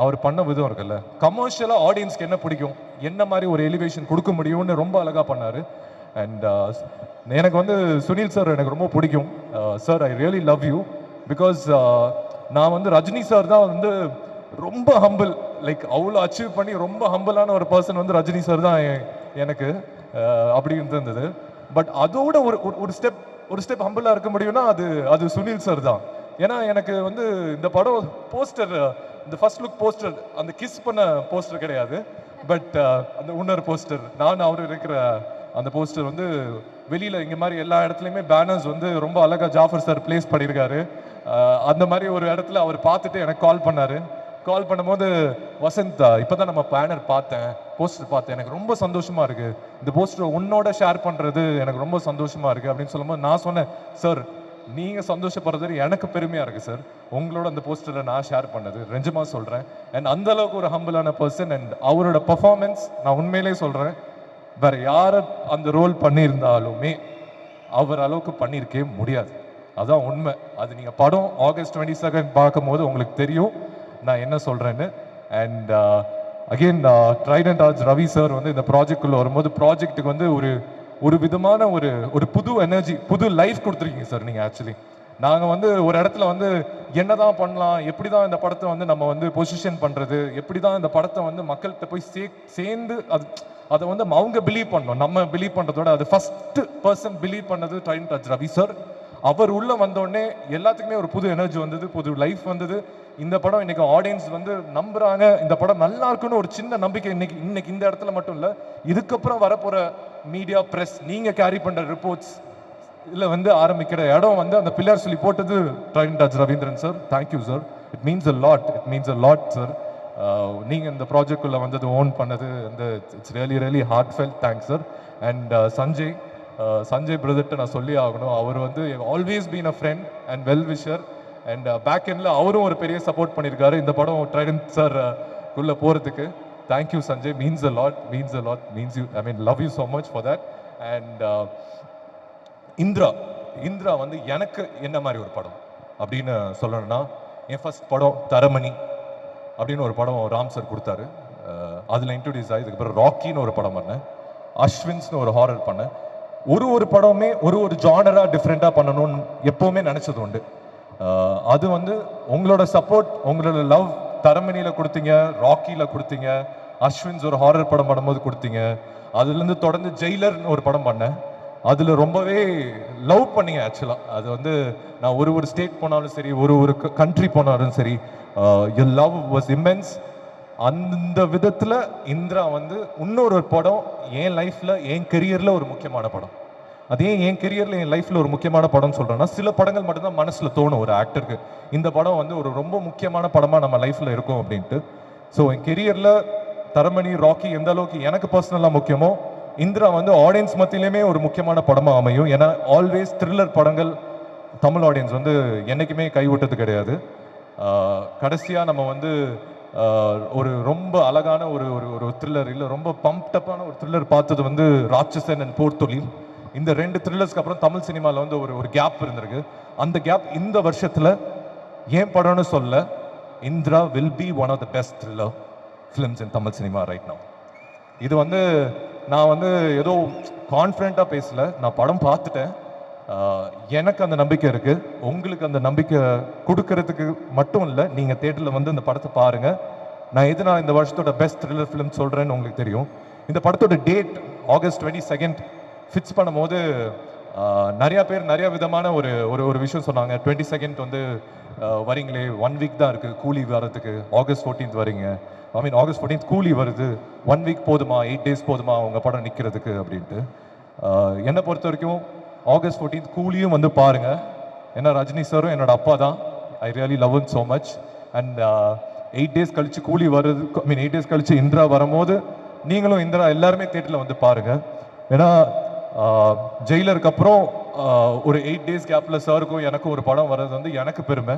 அவர் பண்ண விதம் இருக்குல்ல, கமர்ஷியலாக ஆடியன்ஸ்க்கு என்ன பிடிக்கும், என்ன மாதிரி ஒரு எலிவேஷன் கொடுக்க முடியும்னு ரொம்ப அழகாக பண்ணார். அண்ட் எனக்கு வந்து சுனில் சார் எனக்கு ரொம்ப பிடிக்கும். Sir I really love you because நான் வந்து ரஜினி சார் தான் வந்து ரொம்ப ஹம்பிள், லைக் அவ்வளோ அச்சீவ் பண்ணி ரொம்ப ஹம்பிளான ஒரு பர்சன் வந்து ரஜினி சார் தான் எனக்கு அப்படி இருந்தது. பட் அதோட ஒரு ஸ்டெப் ஹம்பிளாக இருக்க முடியும்னா அது சுனில் சார் தான். ஏன்னா எனக்கு வந்து இந்த படம் போஸ்டர், இந்த ஃபர்ஸ்ட் லுக் போஸ்டர், அந்த கிஸ் பண்ண போஸ்டர் கிடையாது, பட் அந்த இன்னொரு போஸ்டர் நான் அவர் இருக்கிற அந்த போஸ்டர் வந்து வெளியில் இங்கே மாதிரி எல்லா இடத்துலையுமே பேனர்ஸ் வந்து ரொம்ப அழகாக ஜாஃபர் சார் பிளேஸ் பண்ணியிருக்காரு. அந்த மாதிரி ஒரு இடத்துல அவர் பார்த்துட்டு எனக்கு கால் பண்ணும்போது வசந்த் இப்போ தான் நம்ம பேனர் போஸ்டர் பார்த்தேன், எனக்கு ரொம்ப சந்தோஷமாக இருக்குது, இந்த போஸ்டரை உன்னோட ஷேர் பண்ணுறது எனக்கு ரொம்ப சந்தோஷமாக இருக்குது அப்படின்னு சொல்லும்போது நான் சொன்னேன், சார் நீங்கள் சந்தோஷப்படுறது எனக்கு பெருமையாக இருக்குது சார், உங்களோட அந்த போஸ்டரை நான் ஷேர் பண்ணது நிஜமாக சொல்கிறேன். அண்ட் அந்தளவுக்கு ஒரு ஹம்பிளான பர்சன். அண்ட் அவரோட பர்ஃபார்மன்ஸ் நான் உண்மையிலே சொல்கிறேன், வேறு யாரை அந்த ரோல் பண்ணியிருந்தாலுமே அவர் அளவுக்கு பண்ணியிருக்கே முடியாது. அதான் உண்மை. அது நீங்கள் படம் August 22 பார்க்கும்போது உங்களுக்கு தெரியும் நான் என்ன சொல்கிறேன்னு. And again Trident arts Ravi sir வந்து இந்த ப்ராஜெக்டுக்குள்ளே வரும்போது ப்ராஜெக்ட்டுக்கு வந்து ஒரு விதமான ஒரு புது எனர்ஜி, புது லைஃப் கொடுத்துருக்கீங்க சார் நீங்கள். ஆக்சுவலி நாங்கள் வந்து ஒரு இடத்துல வந்து என்ன தான் பண்ணலாம், எப்படி தான் இந்த படத்தை வந்து நம்ம வந்து பொசிஷன் பண்ணுறது, எப்படி தான் இந்த படத்தை வந்து மக்கள்கிட்ட போய் சேர்ந்து அதை வந்து அவங்க பிலீவ் பண்ணோம், நம்ம பிலீவ் பண்ணுறதோட அது ஃபஸ்ட்டு பர்சன் பிலீவ் பண்ணது ட்ரைடன்ட் ஆர்ட்ஸ் ரவி சார். அவர் உள்ளே வந்தோடனே எல்லாத்துக்குமே ஒரு புது எனர்ஜி வந்தது, புது லைஃப் வந்தது. இந்த படம் இன்னைக்கு ஆடியன்ஸ் வந்து நம்புறாங்க, இந்த படம் நல்லா இருக்குன்னு ஒரு சின்ன நம்பிக்கை இன்னைக்கு இந்த இடத்துல மட்டும் இல்லை, இதுக்கப்புறம் வரப்போகிற மீடியா ப்ரெஸ் நீங்கள் கேரி பண்ணுற ரிப்போர்ட்ஸ் இதில் வந்து ஆரம்பிக்கிற இடம் வந்து அந்த பில்லர் சொல்லி போட்டது Trident Arts Ravindran sir. Thank you sir, it means a lot sir. நீங்கள் இந்த ப்ராஜெக்டுக்குள்ளே வந்தது ஓன் பண்ணது இந்த it's really heartfelt thanks sir. And Sanjay பிரதர்கிட்ட நான் சொல்லி ஆகணும், அவர் வந்து always been a friend and well wisher. And back எண்டில் அவரும் ஒரு பெரிய சப்போர்ட் பண்ணியிருக்காரு இந்த படம் ட்ரைடன்ட் சார் குள்ளே போகிறதுக்கு. Thank you Sanjay, means a lot, means you, I mean love you so much for that. And Indira வந்து எனக்கு என்ன மாதிரி ஒரு படம் அப்படின்னு சொல்லணும்னா, என் ஃபர்ஸ்ட் படம் தரமணி அப்படின்னு ஒரு படம் ராம் சார் கொடுத்தாரு, அதில் இன்ட்ரடியூஸ் ஆகி இதுக்கப்புறம் ராக்கின்னு ஒரு படம் பண்ணேன், அஸ்வின்ஸ்னு ஒரு ஹாரர் பண்ணேன். ஒரு படமே ஒரு ஜானராக டிஃப்ரெண்ட்டாக பண்ணணும்னு எப்போவுமே நினச்சது உண்டு. அது வந்து உங்களோட சப்போர்ட், உங்களோட லவ் தரமணியில் கொடுத்தீங்க, ராக்கியில் கொடுத்தீங்க, அஸ்வின்ஸ் ஒரு ஹாரர் படம் பண்ணும்போது கொடுத்தீங்க, அதுலேருந்து தொடர்ந்து ஜெயிலர்னு ஒரு படம் பண்ணேன், அதில் ரொம்பவே லவ் பண்ணீங்க. ஆக்சுவலாக அது வந்து நான் ஒரு ஸ்டேட் போனாலும் சரி, ஒரு கண்ட்ரி போனாலும் சரி, யுவர் லவ் வாஸ் இம்மென்ஸ். அந்த விதத்தில் இந்திரா வந்து இன்னொரு படம் என் லைஃப்பில், என் கெரியரில் ஒரு முக்கியமான படம். அதே என் கெரியரில் என் லைஃப்பில் ஒரு முக்கியமான படம்னு சொல்கிறேன்னா, சில படங்கள் மட்டும்தான் மனசில் தோணும் ஒரு ஆக்டருக்கு, இந்த படம் வந்து ஒரு ரொம்ப முக்கியமான படமாக நம்ம லைஃப்பில் இருக்கும் அப்படின்ட்டு. ஸோ என் கெரியரில் தரமணி, ராக்கி எந்த அளவுக்கு எனக்கு பர்சனலாக முக்கியமோ, இந்திரா வந்து ஆடியன்ஸ் மத்தியிலுமே ஒரு முக்கியமான படமாக அமையும். ஏன்னா ஆல்வேஸ் த்ரில்லர் படங்கள் தமிழ் ஆடியன்ஸ் வந்து என்றைக்குமே கைவிட்டது கிடையாது. கடைசியாக நம்ம வந்து ஒரு ரொம்ப அழகான ஒரு த்ரில்லர், இல்லை ரொம்ப பம்ப்டப்பான ஒரு த்ரில்லர் பார்த்தது வந்து ராட்சசன் அண்ட் போர்த்தொழில். இந்த 2 த்ரில்லர்ஸ்க்கு அப்புறம் தமிழ் சினிமாவில் வந்து ஒரு கேப் இருந்திருக்கு. அந்த கேப் இந்த வருஷத்தில் ஏன் படம்னு சொல்ல, Indira will be one of the best thriller films in Tamil cinema right now. இது வந்து நான் வந்து ஏதோ கான்ஃபிடென்ட்டாக பேசல, நான் படம் பார்த்துட்டேன், எனக்கு அந்த நம்பிக்கை இருக்குது. உங்களுக்கு அந்த நம்பிக்கை கொடுக்கறதுக்கு மட்டும் இல்லை, நீங்கள் தேட்டரில் வந்து இந்த படத்தை பாருங்கள். நான் இந்த வருஷத்தோட பெஸ்ட் த்ரில்லர் ஃபிலிம் சொல்கிறேன்னு உங்களுக்கு தெரியும். இந்த படத்தோட டேட் August 22 ஃபிக்ஸ் பண்ணும்போது நிறையா பேர் நிறைய விதமான ஒரு ஒரு ஒரு விஷயம் சொன்னாங்க. 22nd வந்து வரீங்களே, 1 வீக் தான் இருக்குது கூலி வரதுக்கு, August 14th வரீங்க, ஐ மீன் August 14th கூலி வருது, 1 வீக் போதுமா, 8 days போதுமா உங்கள் படம் நிற்கிறதுக்கு அப்படின்ட்டு. என்னை பொறுத்த வரைக்கும் August 14th கூலியும் வந்து பாருங்கள். ஏன்னா ரஜினி சாரும் என்னோட அப்பா தான். ஐ really love him so much. And 8 days கழிச்சு கூலி வருது, ஐ மீன் 8 days கழிச்சு இந்திரா வரும்போது நீங்களும் இந்திரா எல்லாருமே தேட்டரில் வந்து பாருங்கள். ஏன்னா ஜெயிலருக்கு அப்புறம் ஒரு 8 days கேப்பில் சாருக்கும் எனக்கும் ஒரு படம் வர்றது வந்து எனக்கு பெருமை.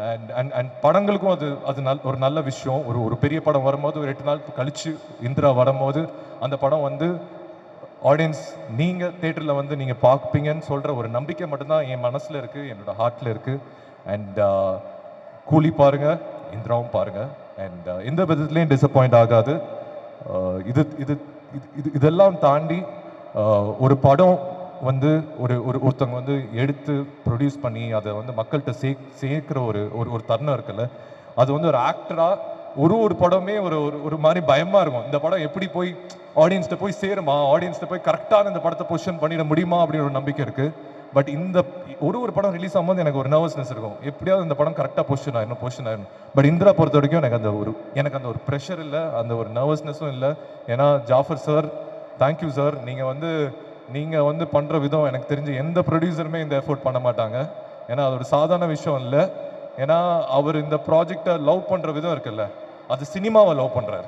அண்ட் அண்ட் அண்ட் படங்களுக்கும் அது அது ஒரு நல்ல விஷயம். ஒரு பெரிய படம் வரும்போது ஒரு 8 நாள் கழிச்சு இந்திரா வரும்போது அந்த படம் வந்து ஆடியன்ஸ் நீங்கள் தேட்டரில் வந்து நீங்கள் பார்ப்பீங்கன்னு சொல்கிற ஒரு நம்பிக்கை மட்டும்தான் என் மனசில் இருக்குது, என்னோட ஹார்ட்டில் இருக்குது. அண்ட் கூலி பாருங்கள், இந்திராவும் பாருங்கள். அண்ட் எந்த விதத்துலேயும் டிசப்பாயிண்ட் ஆகாது. இது இது இது இதெல்லாம் தாண்டி ஒரு படம் வந்து ஒருத்தவங்க வந்து எடுத்து ப்ரொடியூஸ் பண்ணி அதை வந்து மக்கள்கிட்ட சேர்க்கிற ஒரு தருணம் இருக்குல்ல, அது வந்து ஒரு ஆக்டராக ஒரு படமே ஒரு மாதிரி பயமாக இருக்கும். இந்த படம் எப்படி போய் ஆடியன்ஸ்கிட்ட போய் சேருமா, ஆடியன்ஸ்கிட்ட போய் கரெக்டான இந்த படத்தை பொசிஷன் பண்ணிட முடியுமா அப்படின்னு ஒரு நம்பிக்கை இருக்குது. பட் இந்த ஒரு படம் ரிலீஸ் ஆகும்போது எனக்கு ஒரு நர்வஸ்னஸ் இருக்கும், எப்படியாவது இந்த படம் கரெக்டாக பொசிஷன் ஆயிடணும். பட் இந்திரா பொறுத்த வரைக்கும் எனக்கு அந்த ஒரு ப்ரெஷர் இல்லை, அந்த ஒரு நர்வஸ்னஸும் இல்லை. ஏன்னா ஜாஃபர் சார், தேங்க்யூ சார். நீங்கள் வந்து பண்ணுற விதம் எனக்கு தெரிஞ்சு எந்த ப்ரொடியூசருமே இந்த எஃபோர்ட் பண்ண மாட்டாங்க. ஏன்னா அது ஒரு சாதாரண விஷயம் இல்லை. ஏன்னா அவர் இந்த ப்ராஜெக்டை லவ் பண்ணுற விதம் இருக்குல்ல, அது சினிமாவை லவ் பண்ணுறாரு.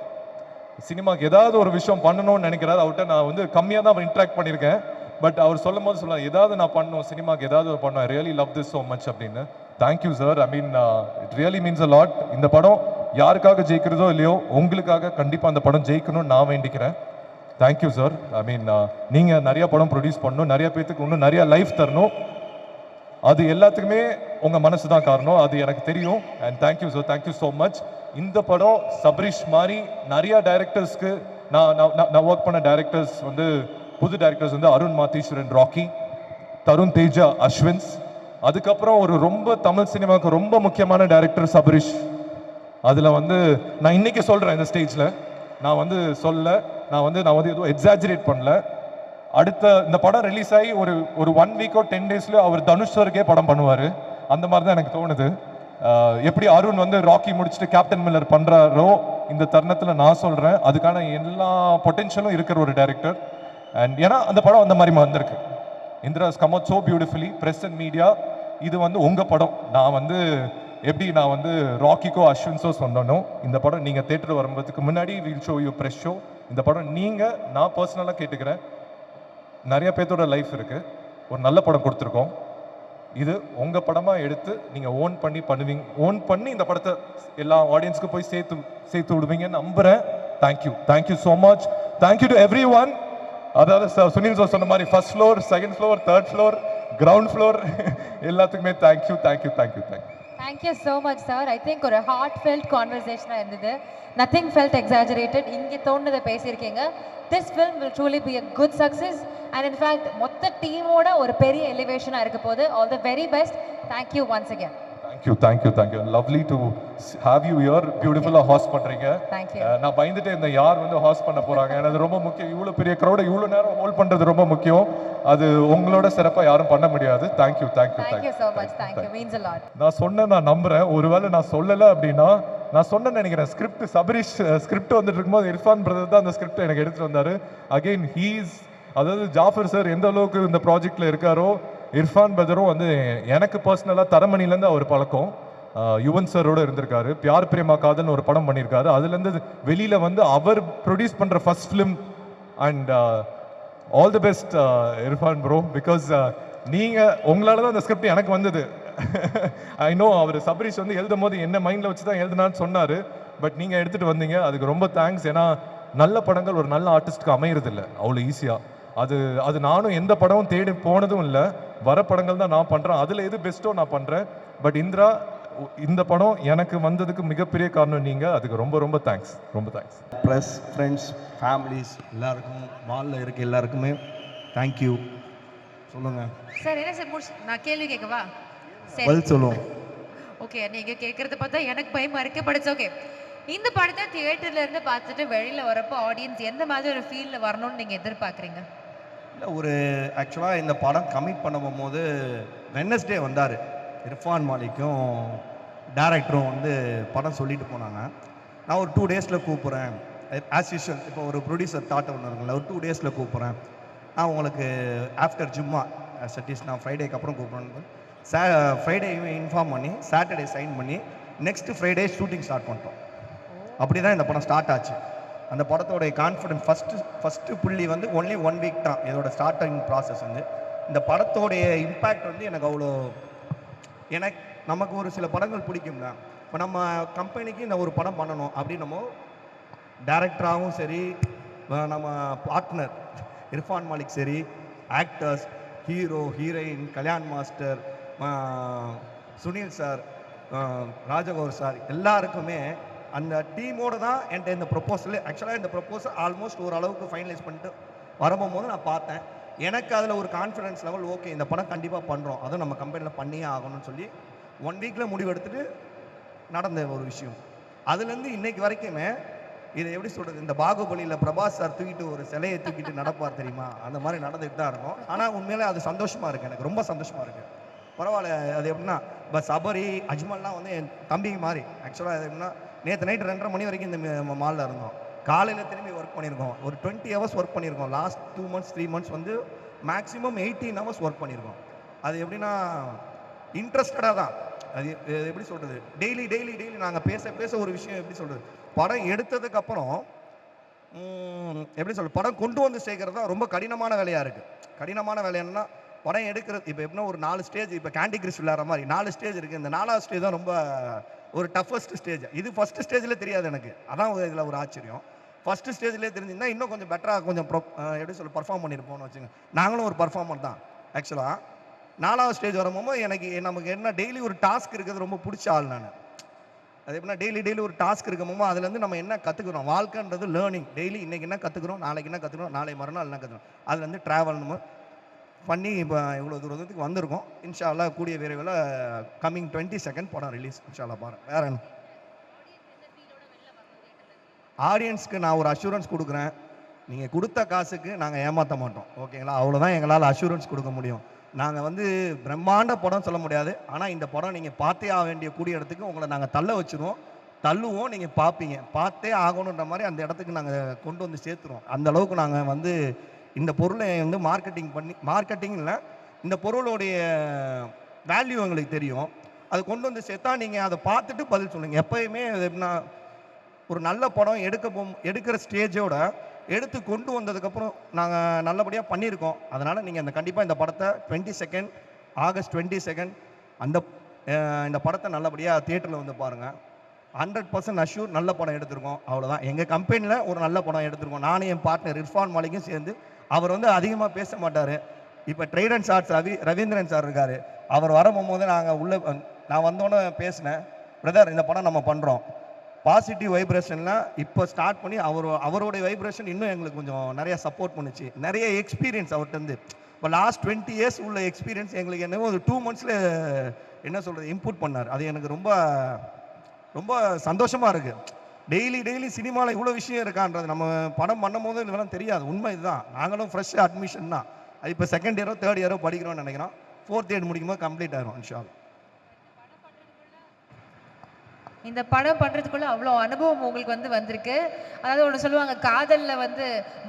சினிமாவுக்கு ஏதாவது ஒரு விஷயம் பண்ணணும்னு நினைக்கிறாரு. அவர்கிட்ட நான் வந்து கம்மியாக தான் இன்ட்ராக்ட் பண்ணியிருக்கேன். பட் அவர் சொல்லும் போது சொல்ல, ஏதாவது நான் பண்ணணும், சினிமாவுக்கு ஏதாவது ஒரு பண்ணணும், I really love this so much அப்படின்னு. Thank you sir. I mean it really means a lot. இந்த படம் யாருக்காக ஜெயிக்கிறதோ இல்லையோ, உங்களுக்காக கண்டிப்பாக அந்த படம் ஜெயிக்கணும்னு நான் வேண்டிக்கிறேன். Thank you sir. ஐ மீன் நீங்கள் நிறைய படம் ப்ரொடியூஸ் பண்ணணும், நிறைய பேத்துக்கு இன்னும் நிறைய லைஃப் தரணும். அது எல்லாத்துக்குமே உங்கள் மனசு தான் காரணம், அது எனக்கு தெரியும். And thank you sir, thank you so much. இந்த படம் சபரீஷ் மாதிரி நிறைய டைரக்டர்ஸ்க்கு நான் ஒர்க் பண்ண டைரக்டர்ஸ் வந்து புது டைரக்டர்ஸ் வந்து அருண் மாத்தீஸ்வரன் ராக்கி, தருண் தேஜா அஸ்வின்ஸ், அதுக்கப்புறம் ரொம்ப தமிழ் சினிமாவுக்கு ரொம்ப முக்கியமான டைரக்டர் சபரீஷ். அதில் வந்து நான் இன்னைக்கு சொல்கிறேன் இந்த ஸ்டேஜில், நான் வந்து எதுவும் எக்ஸாஜரேட் பண்ணல. அடுத்த இந்த படம் ரிலீஸ் ஆகி ஒரு 1 வீக்கோ 10 daysலயோ அவர் தனுஷ் சாருக்கே படம் பண்ணுவார். அந்த மாதிரி தான் எனக்கு தோணுது. எப்படி அருண் வந்து ராக்கி முடிச்சுட்டு கேப்டன் மில்லர் பண்ணுறாரோ, இந்த தருணத்தில் நான் சொல்கிறேன் அதுக்கான எல்லா பொட்டென்ஷியலும் இருக்கிற ஒரு டைரக்டர். அண்ட் ஏன்னா அந்த படம் அந்த மாதிரி வந்திருக்கு. Indira come out so beautifully. Press and media, இது வந்து உங்கள் படம். நான் வந்து ராக்கிக்கோ அஸ்வின்ஸோ சொன்னோம், இந்த படம் நீங்கள் தேட்டர் வரும்போதுக்கு முன்னாடி will show you press show. இந்த படம் நான் பர்சனலாக கேட்டுக்கிறேன், நிறைய பேர்த்தோட லைஃப் இருக்குது, ஒரு நல்ல படம் கொடுத்துருக்கோம். இது உங்கள் படமாக எடுத்து நீங்கள் ஓன் பண்ணி இந்த படத்தை எல்லா ஆடியன்ஸுக்கும் போய் சேர்த்து விடுவீங்கன்னு நம்புகிறேன். Thank you so much. Thank you to everyone. அதாவது சுனில் சார் சொன்ன மாதிரி first floor, second floor, third floor, ground floor எல்லாத்துக்குமே thank you. Thank you so much sir. I think ஒரு ஹார்ட் ஃபெல்ட் கான்வர்சேஷனாக இருந்தது. Nothing felt exaggerated. இங்கே தோணுதை பேசியிருக்கீங்க. This film will truly be a good success. And in fact மொத்த டீமோட ஒரு பெரிய எலிவேஷனாக இருக்க போது. All the very best. Thank you once again. Thank you. Lovely to have you here. பியூட்டிஃபுல்லாக ஹாஸ்ட் பண்ணுறீங்க. நான் பயந்துட்டு இந்த யார் வந்து ஹாஸ்ட் பண்ண போகிறாங்க, அது ரொம்ப முக்கியம். இவ்வளோ பெரிய க்ரௌடை இவ்வளோ நேரம் ஹோல்ட் பண்ணுறது ரொம்ப முக்கியம். அது உங்களோட சிறப்பாக யாரும் பண்ண முடியாது. Thank you so much. Thank you. Means a lot. நான் நம்புறேன். ஒருவேளை நான் சொல்லலை அப்படின்னா, நான் சொன்னேன்னு நினைக்கிறேன். சபரீஷ் ஸ்கிரிப்ட் வந்துட்டு இருக்கும்போது இர்ஃபான் பிரதர் தான் அந்த ஸ்கிரிப்ட் எனக்கு எடுத்துட்டு வந்தாரு. அகெயின் அதாவது ஜாஃபர் சார் எந்த அளவுக்கு இந்த ப்ராஜெக்ட்ல இருக்காரோ, இர்ஃபான் பிரதரும் வந்து எனக்கு பர்சனலாக தரமணிலேருந்து அவர் பழக்கம். யுவன் சாரோட இருந்திருக்காரு. பியார் பிரேமா காதல்னு ஒரு படம் பண்ணியிருக்காரு. அதுலேருந்து வெளியில் வந்து அவர் ப்ரொடியூஸ் பண்ணுற first film. And all the best Irfan bro. Because உங்களால தான் அந்த ஸ்கிரிப்ட் எனக்கு வந்தது. ஐ நோ அவர் சபரீஷ் வந்து எழுதும் போது என்ன மைண்டில் வச்சு தான் எழுதுனான்னு சொன்னார். பட் நீங்கள் எடுத்துகிட்டு வந்தீங்க, அதுக்கு ரொம்ப தேங்க்ஸ். ஏன்னா நல்ல படங்கள் ஒரு நல்ல ஆர்டிஸ்ட்டுக்கு அமையிறது இல்லை அவ்வளோ ஈஸியாக. அது நானும் எந்த படமும் தேடி போனதும் இல்லை. வர படங்கள் தான் நான் பண்ணுறேன், அதில் எது பெஸ்ட்டோ நான் பண்ணுறேன். பட் இந்திரா, இந்த படம் எனக்கு வந்ததுக்கு மிகப்பெரிய காரணம் நீங்கள். அதுக்கு ரொம்ப தேங்க்ஸ். ப்ளஸ் ஃப்ரெண்ட்ஸ், ஃபேமிலிஸ் எல்லாருக்கும், மாலில் இருக்க எல்லாருக்குமே தேங்க்யூ. சொல்லுங்கள் சார். என்ன சார் நான் கேள்வி கேட்கவா? பதில் சொல்லுவோம். ஓகே, நீங்கள் கேட்குறத பார்த்தா எனக்கு பயமாக இருக்கு. But it's okay. இந்த படத்தை தியேட்டர்ல இருந்து பார்த்துட்டு வெளியில் வரப்போ ஆடியன்ஸ் எந்த மாதிரி ஒரு ஃபீலில் வரணும்னு நீங்கள் எதிர்பார்க்குறீங்க? இல்லை ஒரு ஆக்சுவலாக இந்த படம் கமிட் பண்ணும்போது வெட்னஸ்டே வந்தார் இர்ஃபான் மாலிக்கும் டேரக்டரும் வந்து படம் சொல்லிட்டு போனாங்க. நான் ஒரு 2 டேஸில் கூப்பிட்றேன் ஆஸ் யூஷுவல். இப்போ ஒரு ப்ரொடியூசர் தாட் ஒன்று இருக்குல்ல, ஒரு 2 டேஸில் கூப்பிட்றேன், நான் உங்களுக்கு ஆஃப்டர் ஜும்மா சட்டீஸ் நான் ஃப்ரைடேக்கு அப்புறம் கூப்பிட்றேன்னு ஃப்ரைடே இன்ஃபார்ம் பண்ணி சாட்டர்டே சைன் பண்ணி நெக்ஸ்ட் ஃப்ரைடே ஷூட்டிங் ஸ்டார்ட் பண்ணிட்டோம். அப்படி தான் இந்த படம் ஸ்டார்ட் ஆச்சு. அந்த படத்தோடைய கான்ஃபிடன்ஸ் ஃபஸ்ட்டு புள்ளி வந்து ஒன்லி 1 வீக் தான் இதோட ஸ்டார்டிங் ப்ராசஸ் வந்து. இந்த படத்தோடைய இம்பேக்ட் வந்து எனக்கு அவ்வளோ, எனக்கு நமக்கு ஒரு சில படங்கள் பிடிக்கும்ல. இப்போ நம்ம கம்பெனிக்கு இந்த ஒரு படம் பண்ணணும் அப்படின்னு நம்ம டேரக்டராகவும் சரி, நம்ம பார்ட்னர் இர்ஃபான் மாலிக் சரி, actors, hero, heroine, Kalyan master, Sunil sir, Rajagor sir, எல்லாருக்குமே அந்த டீமோடு தான் என்கிட்ட இந்த ப்ரொப்போசல். ஆக்சுவலாக இந்த ப்ரொப்போசல் ஆல்மோஸ்ட் ஓரளவுக்கு ஃபைனலைஸ் பண்ணிட்டு வரும்போது நான் பார்த்தேன். எனக்கு அதில் ஒரு கான்ஃபிடன்ஸ் லெவல், ஓகே இந்த படம் கண்டிப்பாக பண்ணுறோம், அதுவும் நம்ம கம்பெனியில் பண்ணியே ஆகணும்னு சொல்லி 1 வீக்கில் முடிவு எடுத்துகிட்டு நடந்த ஒரு விஷயம். அதுலேருந்து இன்னைக்கு வரைக்குமே இதை எப்படி சொல்கிறது, இந்த பாகுபலியில் பிரபாஸ் சார் தூக்கிட்டு ஒரு சிலையை தூக்கிட்டு நடப்பார் தெரியுமா, அந்த மாதிரி நடந்துகிட்டு தான் இருக்கும். ஆனால் உண்மையிலே அது சந்தோஷமாக இருக்குது, எனக்கு ரொம்ப சந்தோஷமாக இருக்குது. பரவாயில்ல. அது எப்படின்னா இப்போ சபரி அஜ்மல்லாம் வந்து என் தம்பி மாதிரி. ஆக்சுவலாக அது எப்படின்னா நேற்று நைட்டு 2:30 மணி வரைக்கும் இந்த மாலில் இருந்தோம். காலையில் திரும்பி ஒர்க் பண்ணியிருக்கோம், ஒரு 20 ஹவர்ஸ் ஒர்க் பண்ணியிருக்கோம். லாஸ்ட் 2 months 3 months வந்து மேக்ஸிமம் 18 ஹவர்ஸ் ஒர்க் பண்ணியிருக்கோம். அது எப்படின்னா இன்ட்ரெஸ்டடாக தான். அது எப்படி சொல்கிறது, டெய்லி நாங்கள் பேச ஒரு விஷயம் எப்படி சொல்கிறது, படம் எடுத்ததுக்கப்புறம் எப்படி சொல்கிறது, படம் கொண்டு வந்து சேர்க்கறது தான் ரொம்ப கடினமான வேலையாக இருக்குது. கடினமான வேலைன்னா படம் எடுக்கிறது. இப்போ எப்படின்னா ஒரு 4 ஸ்டேஜ், இப்போ கேண்டி கிரஷ் விளையாடுற மாதிரி 4 ஸ்டேஜ் இருக்குது. இந்த 4வது ஸ்டேஜ் தான் ரொம்ப ஒரு டஃபஸ்ட் ஸ்டேஜ். இது ஃபஸ்ட்டு ஸ்டேஜில் தெரியாது எனக்கு, அதான் இதில் ஒரு ஆச்சரியம். ஃபஸ்ட்டு ஸ்டேஜ்லேயே தெரிஞ்சிருந்தால் இன்னும் கொஞ்சம் பெட்டராக கொஞ்சம் எப்படி சொல்ல பர்ஃபார்ம் பண்ணியிருப்போம்னு வச்சுங்க. நாங்களும் ஒரு பர்ஃபார்மர் தான் ஆக்சுவலாக. 4வது ஸ்டேஜ் வரும்போது நமக்கு என்ன டெய்லி ஒரு டாஸ்க் இருக்கிறது ரொம்ப பிடிச்ச ஆள் நான். அது எப்படின்னா டெய்லி ஒரு டாஸ்க் இருக்கும்போது அதுலேருந்து நம்ம என்ன கற்றுக்குறோம், வாழ்க்கைன்றது லேர்னிங். டெய்லி இன்றைக்கி என்ன கற்றுக்குறோம், நாளைக்கு என்ன கற்றுக்குறோம், நாளை மறுநாள் என்ன கற்றுக்குறோம், அதுலேருந்து ட்ராவல் நம்ம பண்ணி இப்போ இவ்வளோ தூரத்துக்கு வந்திருக்கோம். இன்ஷா அல்லாஹ் கூடிய விரைவில் கம்மிங் 22nd படம் ரிலீஸ் இன்ஷா அல்லாஹ். பாருங்க வேற என்ன ஆடியன்ஸ்க்கு நான் ஒரு அஷூரன்ஸ் கொடுக்குறேன், நீங்கள் கொடுத்த காசுக்கு நாங்கள் ஏமாற்ற மாட்டோம், ஓகேங்களா? அவ்வளோதான் எங்களால் அஷூரன்ஸ் கொடுக்க முடியும். நாங்கள் வந்து பிரம்மாண்ட படம் சொல்ல முடியாது, ஆனால் இந்த படம் நீங்கள் பார்த்தே ஆக வேண்டிய கூடிய இடத்துக்கு உங்களை நாங்கள் தள்ளுவோம், நீங்கள் பார்ப்பீங்க, பார்த்தே ஆகணுன்ற மாதிரி அந்த இடத்துக்கு நாங்கள் கொண்டு வந்து சேர்த்துருவோம். அந்த அளவுக்கு நாங்கள் வந்து இந்த பொருளை வந்து மார்க்கெட்டிங் இல்லை, இந்த பொருளுடைய வேல்யூ எங்களுக்கு தெரியும். அது கொண்டு வந்து சேர்த்தா நீங்கள் அதை பார்த்துட்டு பதில் சொல்லுங்கள். எப்போயுமே எப்படின்னா ஒரு நல்ல படம் எடுக்கிற ஸ்டேஜோட எடுத்து கொண்டு வந்ததுக்கப்புறம் நாங்கள் நல்லபடியாக பண்ணியிருக்கோம். அதனால் நீங்கள் கண்டிப்பாக இந்த படத்தை ஆகஸ்ட் 22 இந்த படத்தை நல்லபடியாக தியேட்டரில் வந்து பாருங்கள். 100% அஷ்யூர் நல்ல படம் எடுத்திருக்கோம். அவ்வளோதான். எங்கள் கம்பெனியில் ஒரு நல்ல படம் எடுத்திருக்கோம். நானும் என் பார்ட்னர் இர்ஃபான் மாலிக்கும் சேர்ந்து. அவர் வந்து அதிகமாக பேச மாட்டார். இப்போ ட்ரைடன்ட் ஆர்ட்ஸ் ரவீந்திரன் சார் இருக்கார். அவர் வரும்போது நான் வந்தோன்னே பேசினேன், பிரதர் இந்த படம் நம்ம பண்ணுறோம், பாசிட்டிவ் வைப்ரேஷன்லாம் இப்போ ஸ்டார்ட் பண்ணி அவருடைய வைப்ரேஷன் இன்னும் எங்களுக்கு கொஞ்சம் நிறைய சப்போர்ட் பண்ணுச்சு. நிறைய எக்ஸ்பீரியன்ஸ் அவர்கிட்ட. இப்போ லாஸ்ட் 20 years உள்ள எக்ஸ்பீரியன்ஸ் எங்களுக்கு என்ன ஒரு 2 monthsல என்ன சொல்கிறது இன்புட் பண்ணார். அது எனக்கு ரொம்ப ரொம்ப சந்தோஷமாக இருக்குது. டெய்லி சினிமாவில் இவ்வளோ விஷயம் இருக்கான்றது நம்ம படம் பண்ணும் போது இதெல்லாம் தெரியாது. உண்மை இதுதான். நாங்களும் ஃப்ரெஷ் அட்மிஷன் தான். அது இப்போ 2nd year 3rd year படிக்கிறோம்னு நினைக்கிறோம். 4th year முடிக்கும்போது கம்ப்ளீட் ஆகிரும் இன்ஷா அல்லாஹ். இந்த படம் பண்ணுறதுக்குள்ள அவ்வளோ அனுபவம் உங்களுக்கு வந்திருக்கு. அதாவது ஒன்று சொல்லுவாங்க, காதலில்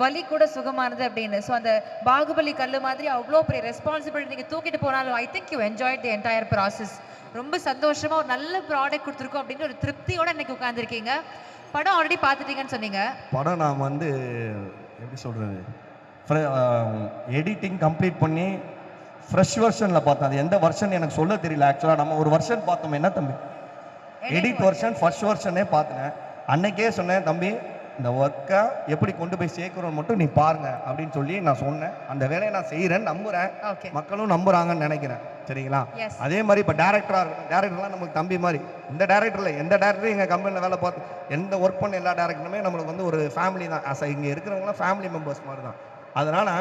வலி கூட சுகமானது அப்படின்னு. ஸோ அந்த பாகுபலி கல்லு மாதிரி அவ்வளோ பெரிய ரெஸ்பான்சிபிலிட்டி நீங்கள் தூக்கிட்டு போனாலும் I think you enjoyed the entire process. ரொம்ப சந்தோஷமாக ஒரு நல்ல ப்ராடக்ட் கொடுத்துருக்கோம் அப்படின்னு ஒரு திருப்தியோடு இன்னைக்கு உட்காந்துருக்கீங்க. படம் ஆல்ரெடி பார்த்துட்டீங்கன்னு சொன்னீங்க. படம் நான் எப்படி சொல்கிறது, எடிட்டிங் கம்ப்ளீட் பண்ணி ஃப்ரெஷ் வெர்ஷனில் பார்த்தேன். அது எந்த வெர்ஷன் எனக்கு சொல்ல தெரியல. ஆக்சுவலாக நம்ம ஒரு வெர்ஷன் பார்த்தோம், என்ன தம்பி, எடிட் வெர்ஷன் ஃபர்ஸ்ட் வெர்ஷனே பார்த்தேன். அன்னைக்கே சொன்னேன், தம்பி இந்த ஒர்க்கை எப்படி கொண்டு போய் சேர்க்குறோன்னு மட்டும் நீ பாருங்க அப்படின்னு சொல்லி நான் சொன்னேன். அந்த வேலையை நான் செய்கிறேன்னு நம்புகிறேன், மக்களும் நம்புகிறாங்கன்னு நினைக்கிறேன். சரிங்களா? அதே மாதிரி இப்போ டேரக்டர்லாம் நமக்கு தம்பி மாதிரி. இந்த டேரக்டரில் எந்த டேரக்டரும் எங்கள் கம்பெனியில் வேலை பார்த்து எந்த ஒர்க் பண்ண எல்லா டேரக்டருமே நம்மளுக்கு ஒரு ஃபேமிலி தான். இங்கே இருக்கிறவங்களாம் ஃபேமிலி மெம்பர்ஸ் மாதிரி தான். அதனால்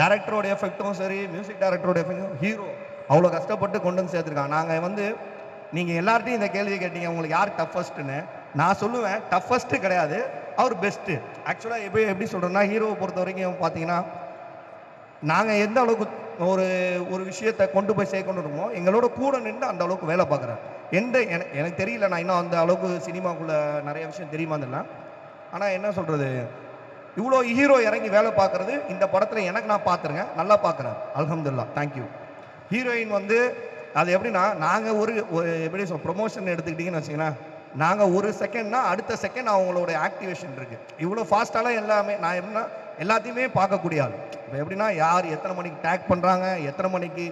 டேரக்டரோட எஃபெக்டும் சரி, மியூசிக் டேரக்டரோட எஃபெக்டும், ஹீரோ அவ்வளோ கஷ்டப்பட்டு கொண்டு வந்து சேர்த்துருக்காங்க. நாங்கள் நீங்கள் எல்லார்ட்டையும் இந்த கேள்வி கேட்டீங்க, உங்களுக்கு யார் டஃபஸ்ட்டுன்னு. நான் சொல்லுவேன், டஃபஸ்ட்டு கிடையாது, அவர் பெஸ்ட்டு. ஆக்சுவலாக எப்படி சொல்கிறேன்னா, ஹீரோவை பொறுத்த வரைக்கும் பார்த்தீங்கன்னா நாங்கள் எந்த அளவுக்கு ஒரு ஒரு விஷயத்தை கொண்டு போய் சேர்க்கணும் இருக்கோமோ எங்களோட கூட நின்று அந்த அளவுக்கு வேலை பார்க்குறேன். எனக்கு தெரியல, நான் இன்னும் அந்த அளவுக்கு சினிமாக்குள்ளே நிறைய விஷயம் தெரியுமான்னு. ஆனால் என்ன சொல்கிறது, இவ்வளோ ஹீரோ இறங்கி வேலை பார்க்குறது இந்த படத்தில் எனக்கு நான் பார்த்துருங்க, நல்லா பார்க்குறேன். அல்ஹம்துலில்லாஹ், தேங்க்யூ. ஹீரோயின் வந்து அது எப்படின்னா, நாங்கள் ஒரு எப்படி ப்ரொமோஷன் எடுத்துக்கிட்டிங்கன்னு வச்சிங்கன்னா, நாங்கள் ஒரு செகண்ட்னா அடுத்த செகண்ட் அவங்களோட ஆக்டிவேஷன் இருக்குது. இவ்வளோ ஃபாஸ்ட்டாலாம் எல்லாமே நான் எப்படின்னா எல்லாத்தையுமே பார்க்கக்கூடிய ஆள். இப்போ எப்படின்னா யார் எத்தனை மணிக்கு டேக் பண்ணுறாங்க, எத்தனை மணிக்கு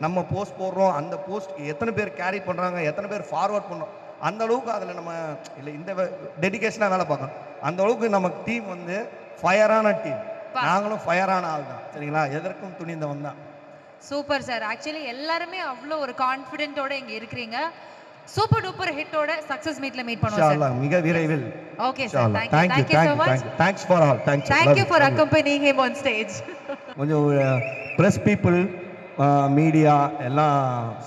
நம்ம போஸ்ட் போடுறோம், அந்த போஸ்ட் எத்தனை பேர் கேரி பண்ணுறாங்க, எத்தனை பேர் ஃபார்வர்ட் பண்ணுறோம், அந்த அளவுக்கு அதில் நம்ம இல்லை இந்த டெடிகேஷனாக வேலை பார்க்கணும். அந்த அளவுக்கு நம்ம டீம் வந்து ஃபயரான டீம். நாங்களும் ஃபயரான ஆள் தான், சரிங்களா? எதற்கும் துணிந்தவன் தான். Super sir. ஆக்சுவலி எல்லாருமே அவ்வளோ ஒரு கான்ஃபிடென்ட்டோட இங்க இருக்கிறீங்க. சூப்பர் டூப்பர் ஹிட்டோட சக்சஸ் மீட்ல மீட் பண்ணுவோம் சார். மிக விரைவில். Okay sir. Thank you so much. Thanks for all. Thank you for accompanying him on stage. கொஞ்சம் ப்ரெஸ் பீப்புள், மீடியா எல்லாம்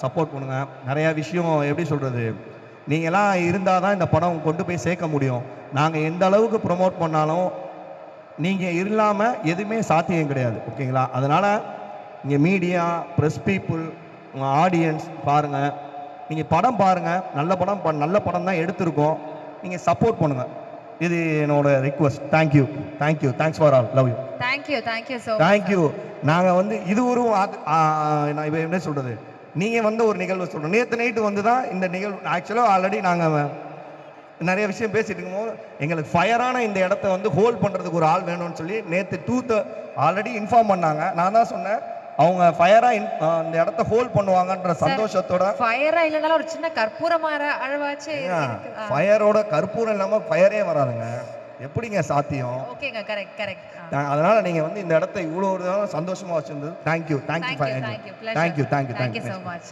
சப்போர்ட் பண்ணுங்க. நிறையா விஷயம் எப்படி சொல்கிறது, நீங்கள்லாம் இருந்தால் தான் இந்த படம் கொண்டு போய் சேர்க்க முடியும். நாங்கள் எந்த அளவுக்கு ப்ரொமோட் பண்ணாலும் நீங்கள் இல்லாமல் எதுவுமே சாத்தியம் கிடையாது, ஓகேங்களா? அதனால் இங்கே மீடியா, ப்ரெஸ் பீப்புள், உங்கள் ஆடியன்ஸ் பாருங்கள், நீங்கள் படம் பாருங்கள். நல்ல படம் தான் எடுத்திருக்கோம். நீங்கள் சப்போர்ட் பண்ணுங்கள். இது என்னோட request. Thank you. Thanks for all. Love you. Thank you so much. Thank you. நாங்கள் வந்து இது ஒரு நான் இப்போ என்ன சொல்கிறது, நீங்கள் வந்து ஒரு நிகழ்வு சொல்கிறோம். நேற்று நைட்டு வந்து தான் இந்த நிகழ்வு ஆக்சுவலாக ஆல்ரெடி நாங்கள் நிறைய விஷயம் பேசிகிட்டு இருக்கும்போது எங்களுக்கு ஃபயரான இந்த இடத்த வந்து ஹோல்ட் பண்ணுறதுக்கு ஒரு ஆள் வேணும்னு சொல்லி நேற்று ஆல்ரெடி இன்ஃபார்ம் பண்ணாங்க. நான் தான் சொன்னேன் அவங்க ஃபயராக இந்த இடத்த ஹோல்ட் பண்ணுவாங்கன்ற சந்தோஷத்தோட. ஃபயரா இல்லைனாலும் ஒரு சின்ன கற்பூரமான அழவாச்சு. ஃபயரோட கற்பூரம் இல்லாமல் ஃபயரே வராதுங்க, எப்படிங்க சாத்தியம்? ஓகேங்க, கரெக்ட். அதனால நீங்கள் வந்து இந்த இடத்த இவ்வளோ ஒரு சந்தோஷமாக வச்சுருந்தது. Thank you so much.